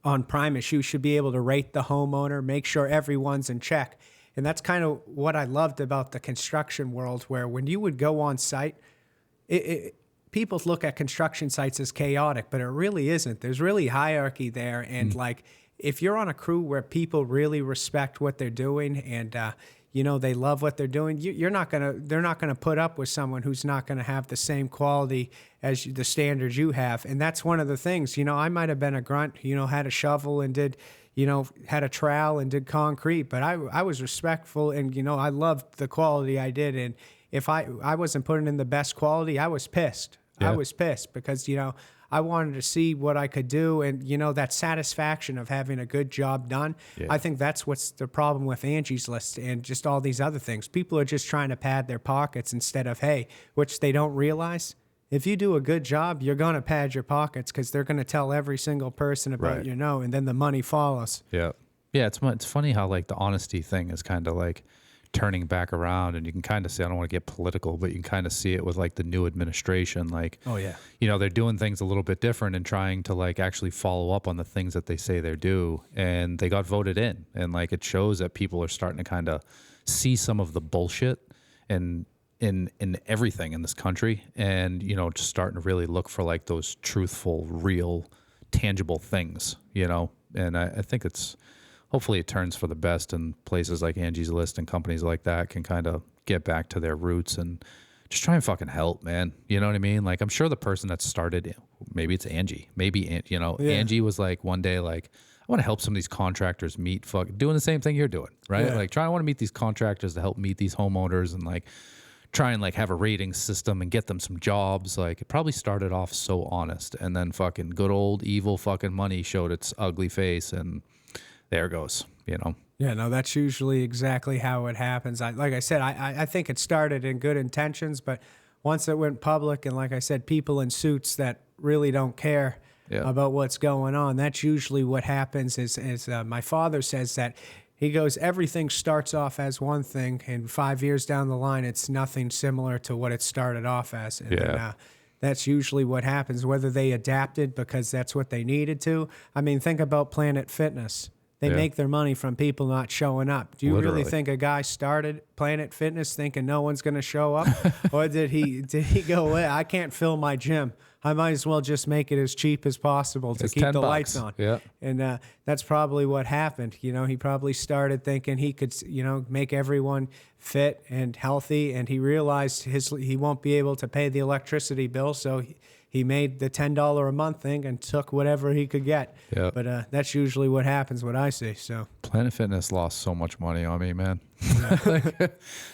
S1: on Primus, you should be able to rate the homeowner, make sure everyone's in check. And that's kind of what I loved about the construction world, where when you would go on site, people look at construction sites as chaotic, but it really isn't. There's really hierarchy there. And like, if you're on a crew where people really respect what they're doing and, they love what they're doing, they're not gonna put up with someone who's not gonna have the same quality as the standards you have. And that's one of the things, I might have been a grunt, had a shovel and did, had a trowel and did concrete, but I was respectful and, I loved the quality I did. And if I wasn't putting in the best quality, I was pissed. Yeah. I was pissed because, I wanted to see what I could do. And, that satisfaction of having a good job done. Yeah. I think that's what's the problem with Angie's List and just all these other things. People are just trying to pad their pockets instead of, hey, which they don't realize. If you do a good job, you're going to pad your pockets because they're going to tell every single person about and then the money follows.
S3: Yeah. Yeah, it's funny how, like, the honesty thing is kind of, like, turning back around, and you can kind of see, I don't want to get political, but you can kind of see it with, like, the new administration. Like,
S1: oh, yeah.
S3: They're doing things a little bit different and trying to, like, actually follow up on the things that they say they do. And they got voted in. And, like, it shows that people are starting to kind of see some of the bullshit and in everything in this country, and just starting to really look for, like, those truthful, real, tangible things, and I think hopefully it turns for the best, and places like Angie's List and companies like that can kind of get back to their roots and just try and fucking help, man. You know what I mean? Like, I'm sure the person that started, maybe it's Angie, Angie was like one day, like, I want to help some of these contractors meet doing the same thing you're doing, right? Yeah. Like, I want to meet these contractors to help meet these homeowners and, like, try and, like, have a rating system and get them some jobs. Like, it probably started off so honest, and then fucking good old evil fucking money showed its ugly face, and there it goes,
S1: Yeah, no, that's usually exactly how it happens. Like I said, I think it started in good intentions, but once it went public, and like I said, people in suits that really don't care about what's going on, that's usually what happens. Is my father says that he goes, everything starts off as one thing, and 5 years down the line, it's nothing similar to what it started off as. And that's usually what happens, whether they adapted because that's what they needed to. I mean, think about Planet Fitness. They make their money from people not showing up. Do you really think a guy started Planet Fitness thinking no one's going to show up? Or did he go, I can't fill my gym. I might as well just make it as cheap as possible to keep the lights on.
S3: Yeah.
S1: And that's probably what happened. He probably started thinking he could, make everyone fit and healthy. And he realized he won't be able to pay the electricity bill. So he made the $10 a month thing and took whatever he could get. Yep. But that's usually what happens, what I see. So
S3: Planet Fitness lost so much money on me, man.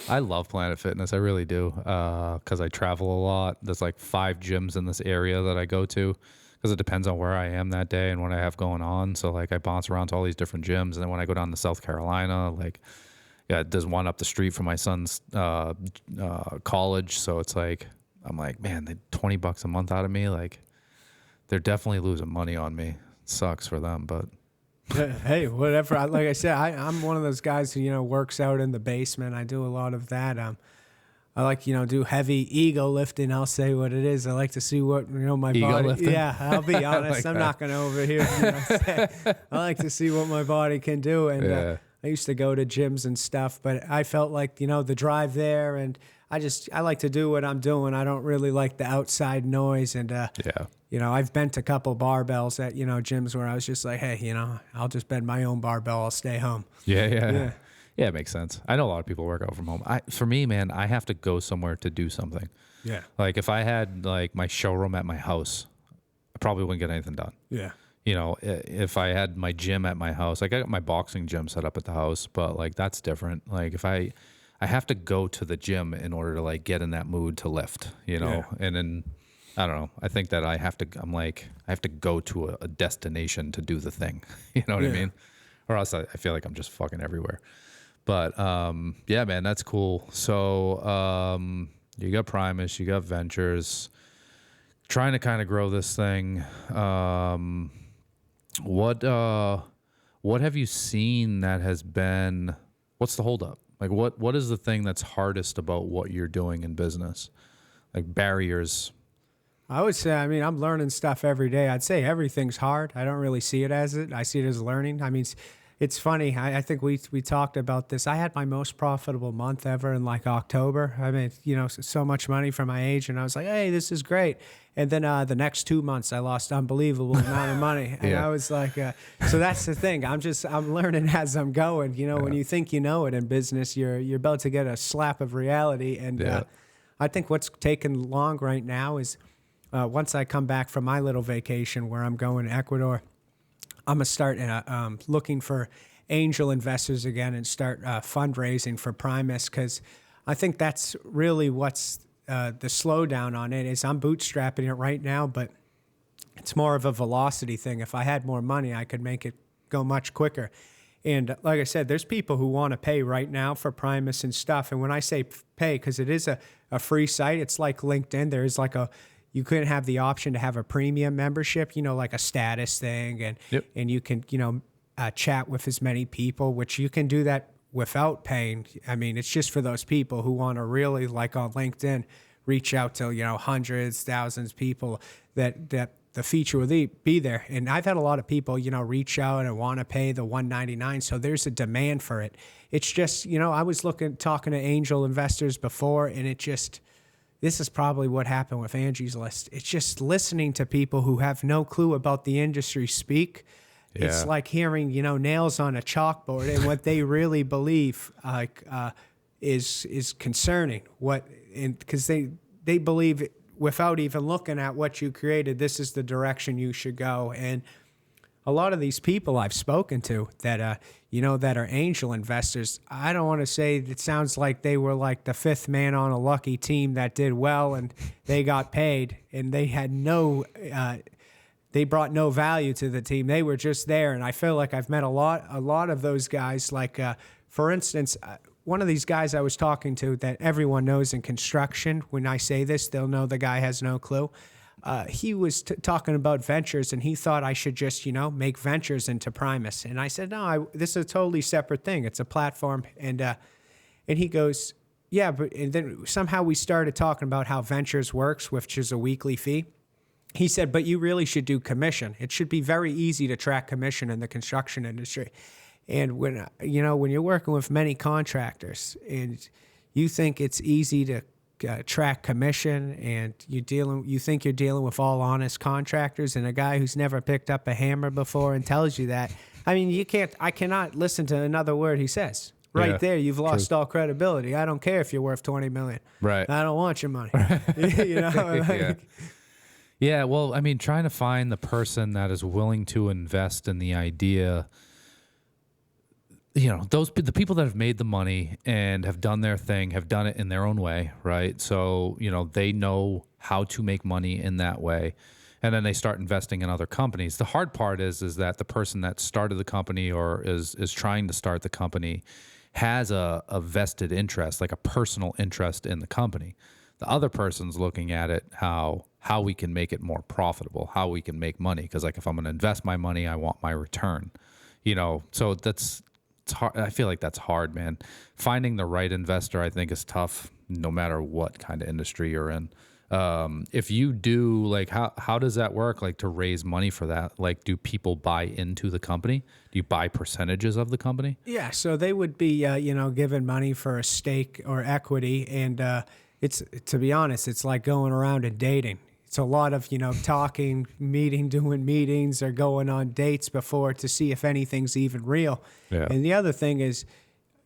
S3: I love Planet Fitness. I really do. Because I travel a lot. There's like 5 gyms in this area that I go to, because it depends on where I am that day and what I have going on. So, like, I bounce around to all these different gyms. And then when I go down to South Carolina, like, there's one up the street from my son's college. So it's like, I'm like, man, they $20 a month out of me. Like, they're definitely losing money on me. It sucks for them, but
S1: hey, whatever. Like I said, I'm one of those guys who works out in the basement. I do a lot of that. I like do heavy ego lifting. I'll say what it is. I like to see what my
S3: ego
S1: body.
S3: Lifting?
S1: Yeah, I'll be honest. I'm not going to overhear. Say. I like to see what my body can do, and I used to go to gyms and stuff, but I felt like the drive there, and I like to do what I'm doing. I don't really like the outside noise, and I've bent a couple barbells at gyms where I was just like, hey, I'll just bend my own barbell. I'll stay home.
S3: Yeah, it makes sense. I know a lot of people work out from home. For me, man, I have to go somewhere to do something.
S1: Yeah.
S3: Like, if I had, like, my showroom at my house, I probably wouldn't get anything done.
S1: Yeah.
S3: If I had my gym at my house, like, I got my boxing gym set up at the house, but, like, that's different. Like, if I have to go to the gym in order to, like, get in that mood to lift, and then, I don't know. I think that I have to go to a destination to do the thing. You know what I mean? Or else I feel like I'm just fucking everywhere. But, man, that's cool. So, You got Primus, you got Ventures, trying to kind of grow this thing. What have you seen that has been, what's the holdup? Like what is the thing that's hardest about what you're doing in business? Like barriers.
S1: I would say, I mean, I'm learning stuff every day. I'd say everything's hard. I don't really see it as it. I see it as learning. I mean, it's funny. I think we talked about this. I had my most profitable month ever in like October. I made, so much money for my age, and I was like, hey, this is great. And then the next 2 months, I lost unbelievable amount of money. And I was like, so that's the thing. I'm learning as I'm going. When you think you know it in business, you're about to get a slap of reality. And I think what's taken long right now is once I come back from my little vacation where I'm going to Ecuador, I'm going to start looking for angel investors again and start fundraising for Primus, because I think that's really what's the slowdown on it is I'm bootstrapping it right now, but it's more of a velocity thing. If I had more money, I could make it go much quicker. And like I said, there's people who want to pay right now for Primus and stuff. And when I say pay, because it is a free site, it's like LinkedIn. There is like you could have the option to have a premium membership, like a status thing, and you can, chat with as many people, which you can do that without paying. I mean, it's just for those people who want to really, like on LinkedIn, reach out to, hundreds, thousands of people that the feature will be there. And I've had a lot of people, reach out and want to pay the $199. So there's a demand for it. It's just, I was talking to angel investors before, and this is probably what happened with Angie's List. It's just listening to people who have no clue about the industry speak. Yeah. It's like hearing, nails on a chalkboard, and what they really believe is concerning. Because they believe without even looking at what you created, this is the direction you should go. And a lot of these people I've spoken to that that are angel investors, I don't want to say it sounds like they were like the fifth man on a lucky team that did well and they got paid and they had they brought no value to the team. They were just there. And I feel like I've met a lot of those guys. Like, for instance, one of these guys I was talking to that everyone knows in construction, when I say this, they'll know the guy has no clue. He was talking about ventures, and he thought I should just, make ventures into Primus. And I said, no, this is a totally separate thing. It's a platform. And he goes, yeah, but and then somehow we started talking about how ventures works, which is a weekly fee. He said, but you really should do commission. It should be very easy to track commission in the construction industry. And when you're working with many contractors and you think it's easy to track commission, and you think you're dealing with all honest contractors, and a guy who's never picked up a hammer before and tells you that, I mean, I cannot listen to another word he says. Right there, you've lost all credibility. I don't care if you're worth $20 million. Right. I don't want your money.
S3: Yeah. Well, I mean, trying to find the person that is willing to invest in the idea. The people that have made the money and have done their thing have done it in their own way, right? So, they know how to make money in that way. And then they start investing in other companies. The hard part is that the person that started the company or is trying to start the company has a vested interest, like a personal interest in the company. The other person's looking at it, how we can make it more profitable, how we can make money. Because like if I'm going to invest my money, I want my return. So it's hard. I feel like that's hard, man. Finding the right investor, I think, is tough, no matter what kind of industry you're in. If you do, like, how does that work? Like, to raise money for that? Like, do people buy into the company? Do you buy percentages of the company?
S1: Yeah, so they would be, given money for a stake or equity, and it's, to be honest, it's like going around and dating. It's a lot of, talking, doing meetings, or going on dates before to see if anything's even real. Yeah. And the other thing is,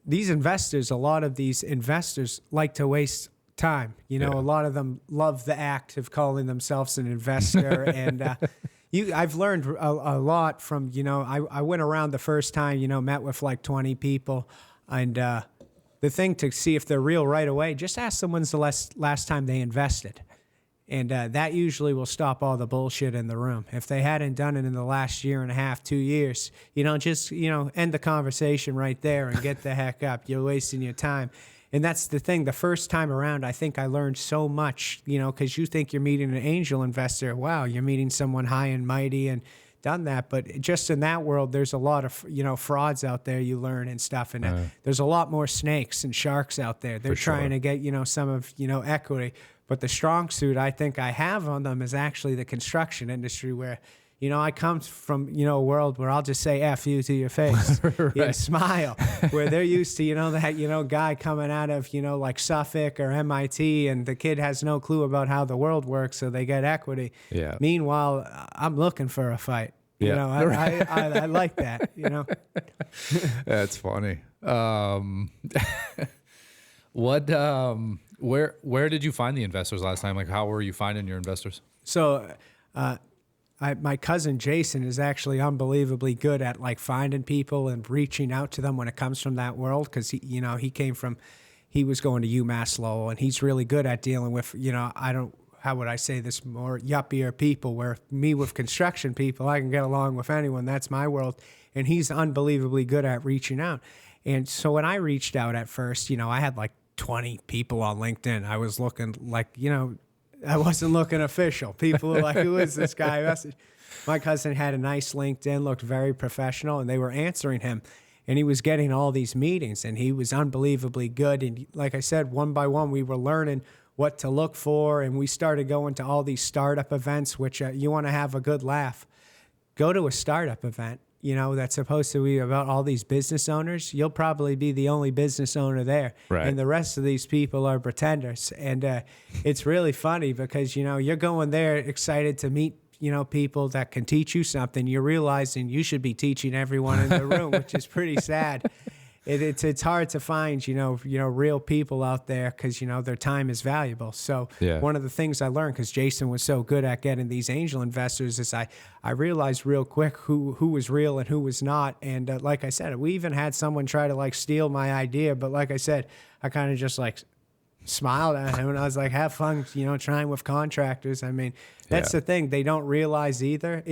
S1: a lot of these investors like to waste time. A lot of them love the act of calling themselves an investor. And I've learned a lot from, I went around the first time, met with like 20 people. And the thing to see if they're real right away, just ask them when's the last time they invested. And that usually will stop all the bullshit in the room. If they hadn't done it in the last year and a half, 2 years, just, end the conversation right there and get the heck up. You're wasting your time. And that's the thing. The first time around, I think I learned so much, because you think you're meeting an angel investor. Wow, you're meeting someone high and mighty and done that. But just in that world, there's a lot of, frauds out there you learn and stuff. And there's a lot more snakes and sharks out there. They're trying to get, some of, equity. But the strong suit I think I have on them is actually the construction industry where, I come from, a world where I'll just say F you to your face and smile, where they're used to, that, guy coming out of, like Suffolk or MIT, and the kid has no clue about how the world works, so they get equity. Yeah. Meanwhile, I'm looking for a fight.
S3: Yeah.
S1: I like that,
S3: That's funny. Where did you find the investors last time? Like, how were you finding your investors?
S1: So, my cousin Jason is actually unbelievably good at like finding people and reaching out to them when it comes from that world. Cause he was going to UMass Lowell, and he's really good at dealing with, how would I say this, more yuppier people, where me with construction people, I can get along with anyone. That's my world. And he's unbelievably good at reaching out. And so when I reached out at first, I had like 20 people on LinkedIn. I was looking like, I wasn't looking official. People were like, who is this guy? My cousin had a nice LinkedIn, looked very professional, and they were answering him. And he was getting all these meetings, and he was unbelievably good. And like I said, one by one, we were learning what to look for, and we started going to all these startup events, which you want to have a good laugh. Go to a startup event, that's supposed to be about all these business owners. You'll probably be the only business owner there. Right. And the rest of these people are pretenders. And it's really funny because, you're going there excited to meet, people that can teach you something. You're realizing you should be teaching everyone in the room, which is pretty sad. It's hard to find, real people out there because, their time is valuable. So one of the things I learned, because Jason was so good at getting these angel investors, is I realized real quick who was real and who was not. And like I said, we even had someone try to like steal my idea. But like I said, I kind of just like smiled at him and I was like, have fun, trying with contractors. I mean, that's the thing. They don't realize either.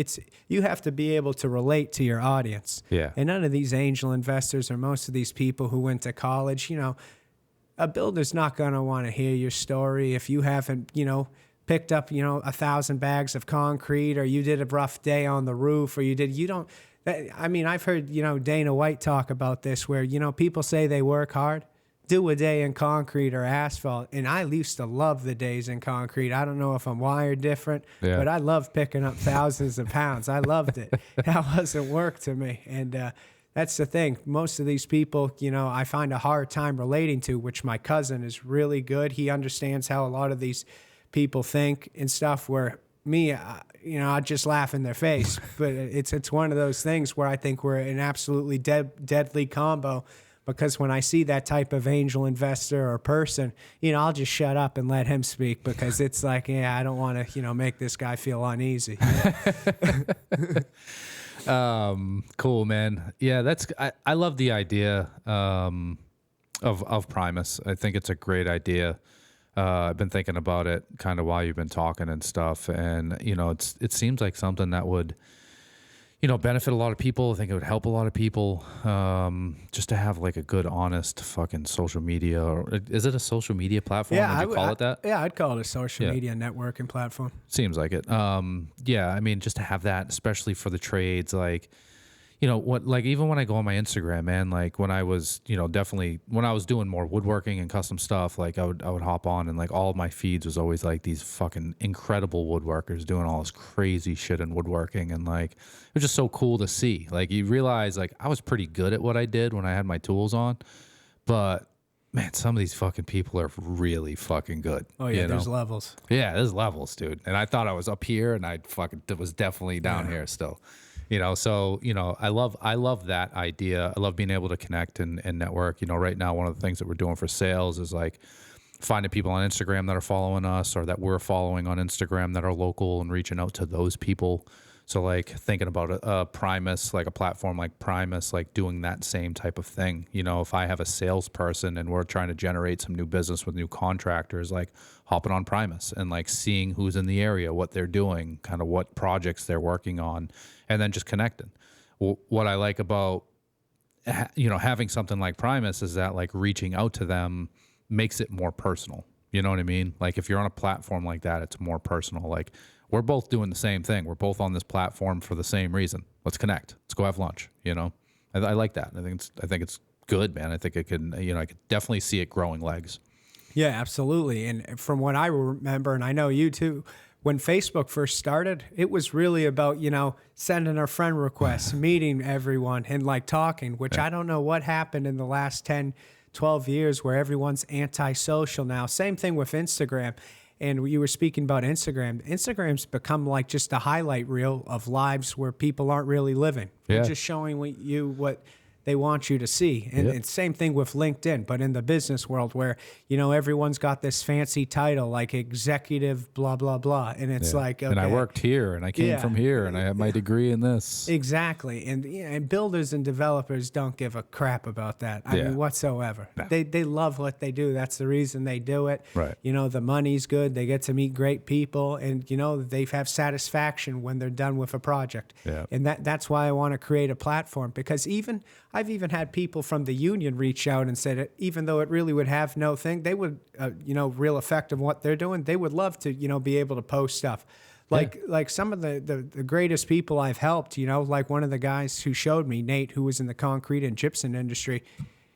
S1: You have to be able to relate to your audience. Yeah. And none of these angel investors or most of these people who went to college, a builder's not going to want to hear your story if you haven't, picked up, 1,000 bags of concrete, or you did a rough day on the roof, or I've heard, Dana White talk about this where, people say they work hard. Do a day in concrete or asphalt, and I used to love the days in concrete. I don't know if I'm wired different, but I love picking up thousands of pounds. I loved it. That wasn't work to me, and that's the thing. Most of these people, I find a hard time relating to, which my cousin is really good. He understands how a lot of these people think and stuff, where me, I just laugh in their face. But it's one of those things where I think we're an absolutely deadly combo. Because when I see that type of angel investor or person, I'll just shut up and let him speak, because it's like, I don't want to, make this guy feel uneasy.
S3: Cool, man. Yeah, I love the idea of Primus. I think it's a great idea. I've been thinking about it kind of while you've been talking and stuff, and it seems like something that would, benefit a lot of people. I think it would help a lot of people, just to have like a good, honest fucking social media. Or is it a social media platform?
S1: Yeah,
S3: would you call it that?
S1: Yeah, I'd call it a social media networking platform.
S3: Seems like it. Just to have that, especially for the trades, like, even when I go on my Instagram, man, like when I was, definitely when I was doing more woodworking and custom stuff, like I would hop on, and like all of my feeds was always like these fucking incredible woodworkers doing all this crazy shit in woodworking. And like, it was just so cool to see. Like, you realize like I was pretty good at what I did when I had my tools on, but man, some of these fucking people are really fucking good.
S1: Oh yeah, there's levels.
S3: Yeah, there's levels, dude. And I thought I was up here, and I fucking was definitely down here still. I love that idea. I love being able to connect and network. Right now, one of the things that we're doing for sales is like finding people on Instagram that are following us, or that we're following on Instagram that are local, and reaching out to those people. So like thinking about a Primus, like a platform like Primus, like doing that same type of thing. If I have a salesperson and we're trying to generate some new business with new contractors, like hopping on Primus and like seeing who's in the area, what they're doing, kind of what projects they're working on, and then just connecting. What I like about, having something like Primus is that like reaching out to them makes it more personal. You know what I mean? Like if you're on a platform like that, it's more personal. Like we're both doing the same thing. We're both on this platform for the same reason. Let's connect. Let's go have lunch. You know, I like that. I think it's good, man. I think it can, I could definitely see it growing legs.
S1: Yeah, absolutely. And from what I remember, and I know you too, when Facebook first started, it was really about, sending a friend request, meeting everyone and like talking, which I don't know what happened in the last 10, 12 years where everyone's antisocial now. Same thing with Instagram. And you were speaking about Instagram. Instagram's become like just a highlight reel of lives where people aren't really living. They're just showing what they want you to see. And it's same thing with LinkedIn, but in the business world where, everyone's got this fancy title like executive, blah, blah, blah. And it's like, okay.
S3: And I worked here and I came from here and I have my degree in this.
S1: Exactly. And builders and developers don't give a crap about that. I mean, whatsoever. No. They love what they do. That's the reason they do it.
S3: Right.
S1: The money's good. They get to meet great people and, they have satisfaction when they're done with a project. Yeah. And that's why I want to create a platform because I've even had people from the union reach out and said, even though it really would have no thing, they would, real effect of what they're doing. They would love to, be able to post stuff. Like some of the greatest people I've helped, like one of the guys who showed me, Nate, who was in the concrete and gypsum industry,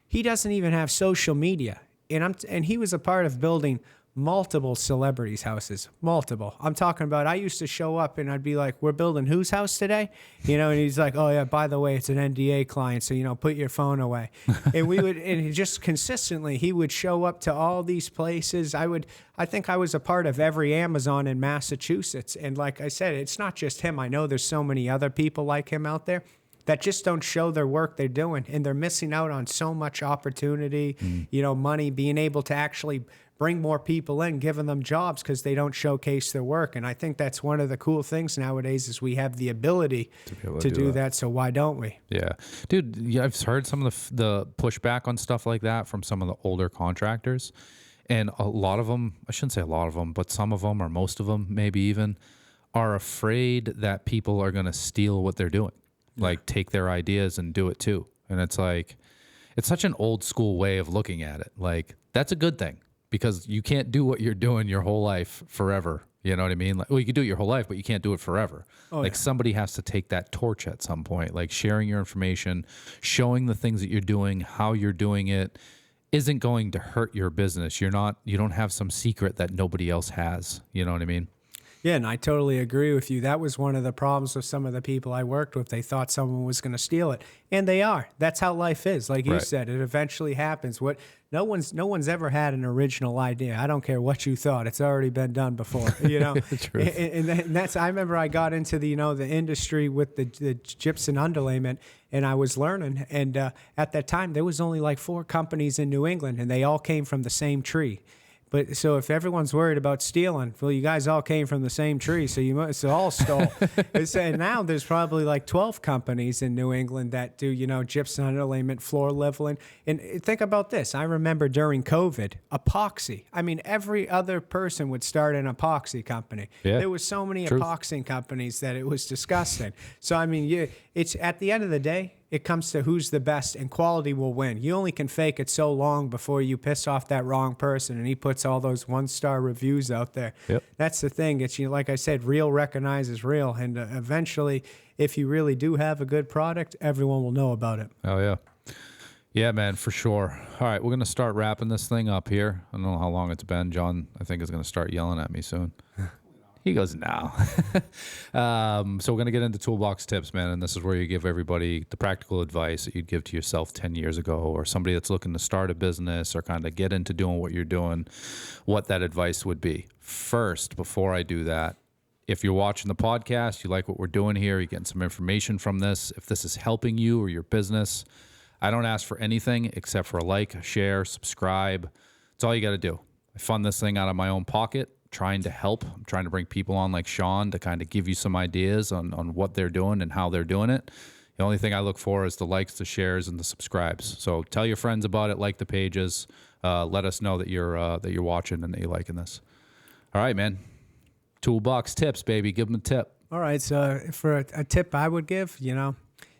S1: he doesn't even have social media. And he was a part of building multiple celebrities' houses, multiple. I'm talking about, I used to show up and I'd be like, we're building whose house today? And he's like, oh yeah, by the way, it's an NDA client. So, put your phone away. And he just consistently, he would show up to all these places. I think I was a part of every Amazon in Massachusetts. And like I said, it's not just him. I know there's so many other people like him out there that just don't show their work they're doing. And they're missing out on so much opportunity, money, being able to actually bring more people in, giving them jobs because they don't showcase their work. And I think that's one of the cool things nowadays is we have the ability to do that. So why don't we?
S3: Yeah. Dude, I've heard some of the pushback on stuff like that from some of the older contractors. And a lot of them, I shouldn't say a lot of them, but some of them or most of them maybe even are afraid that people are going to steal what they're doing. Like take their ideas and do it too. And it's like, it's such an old school way of looking at it. Like that's a good thing. Because you can't do what you're doing your whole life forever. You know what I mean? Like, well, you can do it your whole life, but you can't do it forever. Somebody has to take that torch at some point. Like sharing your information, showing the things that you're doing, how you're doing it, isn't going to hurt your business. You don't have some secret that nobody else has. You know what I mean?
S1: Yeah, and I totally agree with you. That was one of the problems with some of the people I worked with. They thought someone was going to steal it, and they are. That's how life is. Like you said, it eventually happens. No one's ever had an original idea. I don't care what you thought; it's already been done before. And that's. I remember I got into the the industry with the gypsum underlayment, and I was learning. And at that time, there was only like 4 companies in New England, and they all came from the same tree. But so if everyone's worried about stealing, well, you guys all came from the same tree, so you must all stole. And now there's probably like 12 companies in New England that do, gypsum underlayment, floor leveling. And think about this. I remember during COVID, epoxy. I mean, every other person would start an epoxy company. Yeah. There was so many epoxy companies that it was disgusting. So, I mean, it's at the end of the day, it comes to who's the best, and quality will win. You only can fake it so long before you piss off that wrong person, and he puts all those 1-star reviews out there. Yep. That's the thing. It's like I said, real recognizes real, and eventually, if you really do have a good product, everyone will know about it.
S3: Oh, yeah. Yeah, man, for sure. All right, we're going to start wrapping this thing up here. I don't know how long it's been. John, I think, is going to start yelling at me soon. He goes, no. So we're going to get into toolbox tips, man. And this is where you give everybody the practical advice that you'd give to yourself 10 years ago, or somebody that's looking to start a business or kind of get into doing what you're doing, what that advice would be. First, before I do that, if you're watching the podcast, you like what we're doing here, you're getting some information from this, if this is helping you or your business, I don't ask for anything except for a like, a share, subscribe. It's all you got to do. I fund this thing out of my own pocket. Trying to help. I'm trying to bring people on like Sean to kind of give you some ideas on what they're doing and how they're doing it. The only thing I look for is the likes, the shares, and the subscribes. So tell your friends about it, like the pages. Let us know that you're watching and that you're liking this. All right, man. Toolbox tips, baby. Give them a tip.
S1: All right. So for a tip I would give,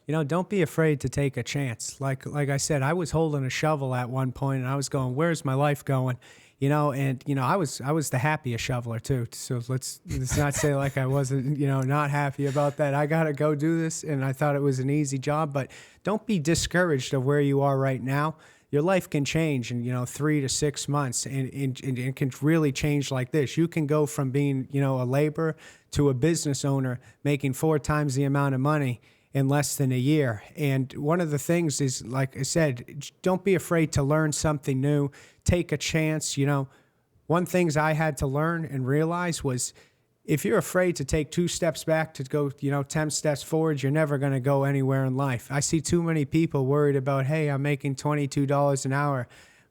S1: don't be afraid to take a chance. Like I said, I was holding a shovel at one point and I was going, where's my life going? I was the happiest shoveler too. So let's not say like I wasn't, not happy about that. I got to go do this. And I thought it was an easy job, but don't be discouraged of where you are right now. Your life can change in, 3 to 6 months and it can really change like this. You can go from being, a laborer to a business owner making 4 times the amount of money in less than a year. And one of the things is, like I said, don't be afraid to learn something new. Take a chance. One things I had to learn and realize was if you're afraid to take 2 steps back to go, 10 steps forward, you're never going to go anywhere in life. I see too many people worried about, hey, I'm making $22 an hour.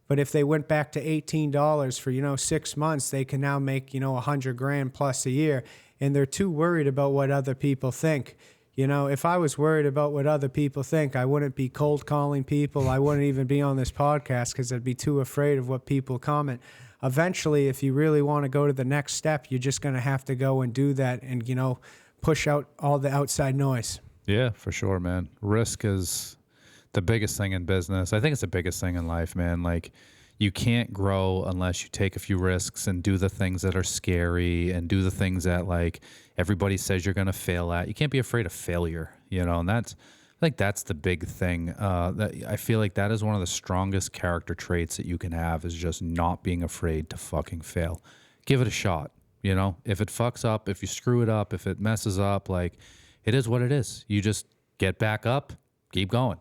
S1: But if they went back to $18 for, 6 months, they can now make, $100,000 plus a year. And they're too worried about what other people think. If I was worried about what other people think, I wouldn't be cold calling people. I wouldn't even be on this podcast because I'd be too afraid of what people comment. Eventually, if you really want to go to the next step, you're just going to have to go and do that and, push out all the outside noise.
S3: Yeah, for sure, man. Risk is the biggest thing in business. I think it's the biggest thing in life, man. Like, you can't grow unless you take a few risks and do the things that are scary and do the things that, like, everybody says you're going to fail at. You can't be afraid of failure, and that's, I think that's the big thing. That I feel like that is one of the strongest character traits that you can have, is just not being afraid to fucking fail. Give it a shot. If it fucks up, if you screw it up, if it messes up, like, it is what it is. You just get back up, keep going,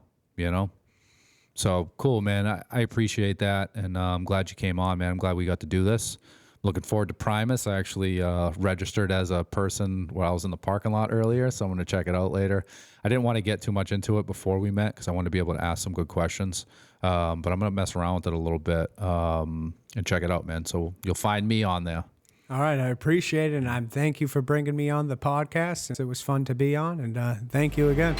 S3: So cool, man. I appreciate that. And I'm glad you came on, man. I'm glad we got to do this. Looking forward to Primus. I actually registered as a person while I was in the parking lot earlier, so I'm going to check it out later. I didn't want to get too much into it before we met because I wanted to be able to ask some good questions. But I'm going to mess around with it a little bit and check it out, man. So you'll find me on there.
S1: All right. I appreciate it. And thank you for bringing me on the podcast. It was fun to be on. And thank you again.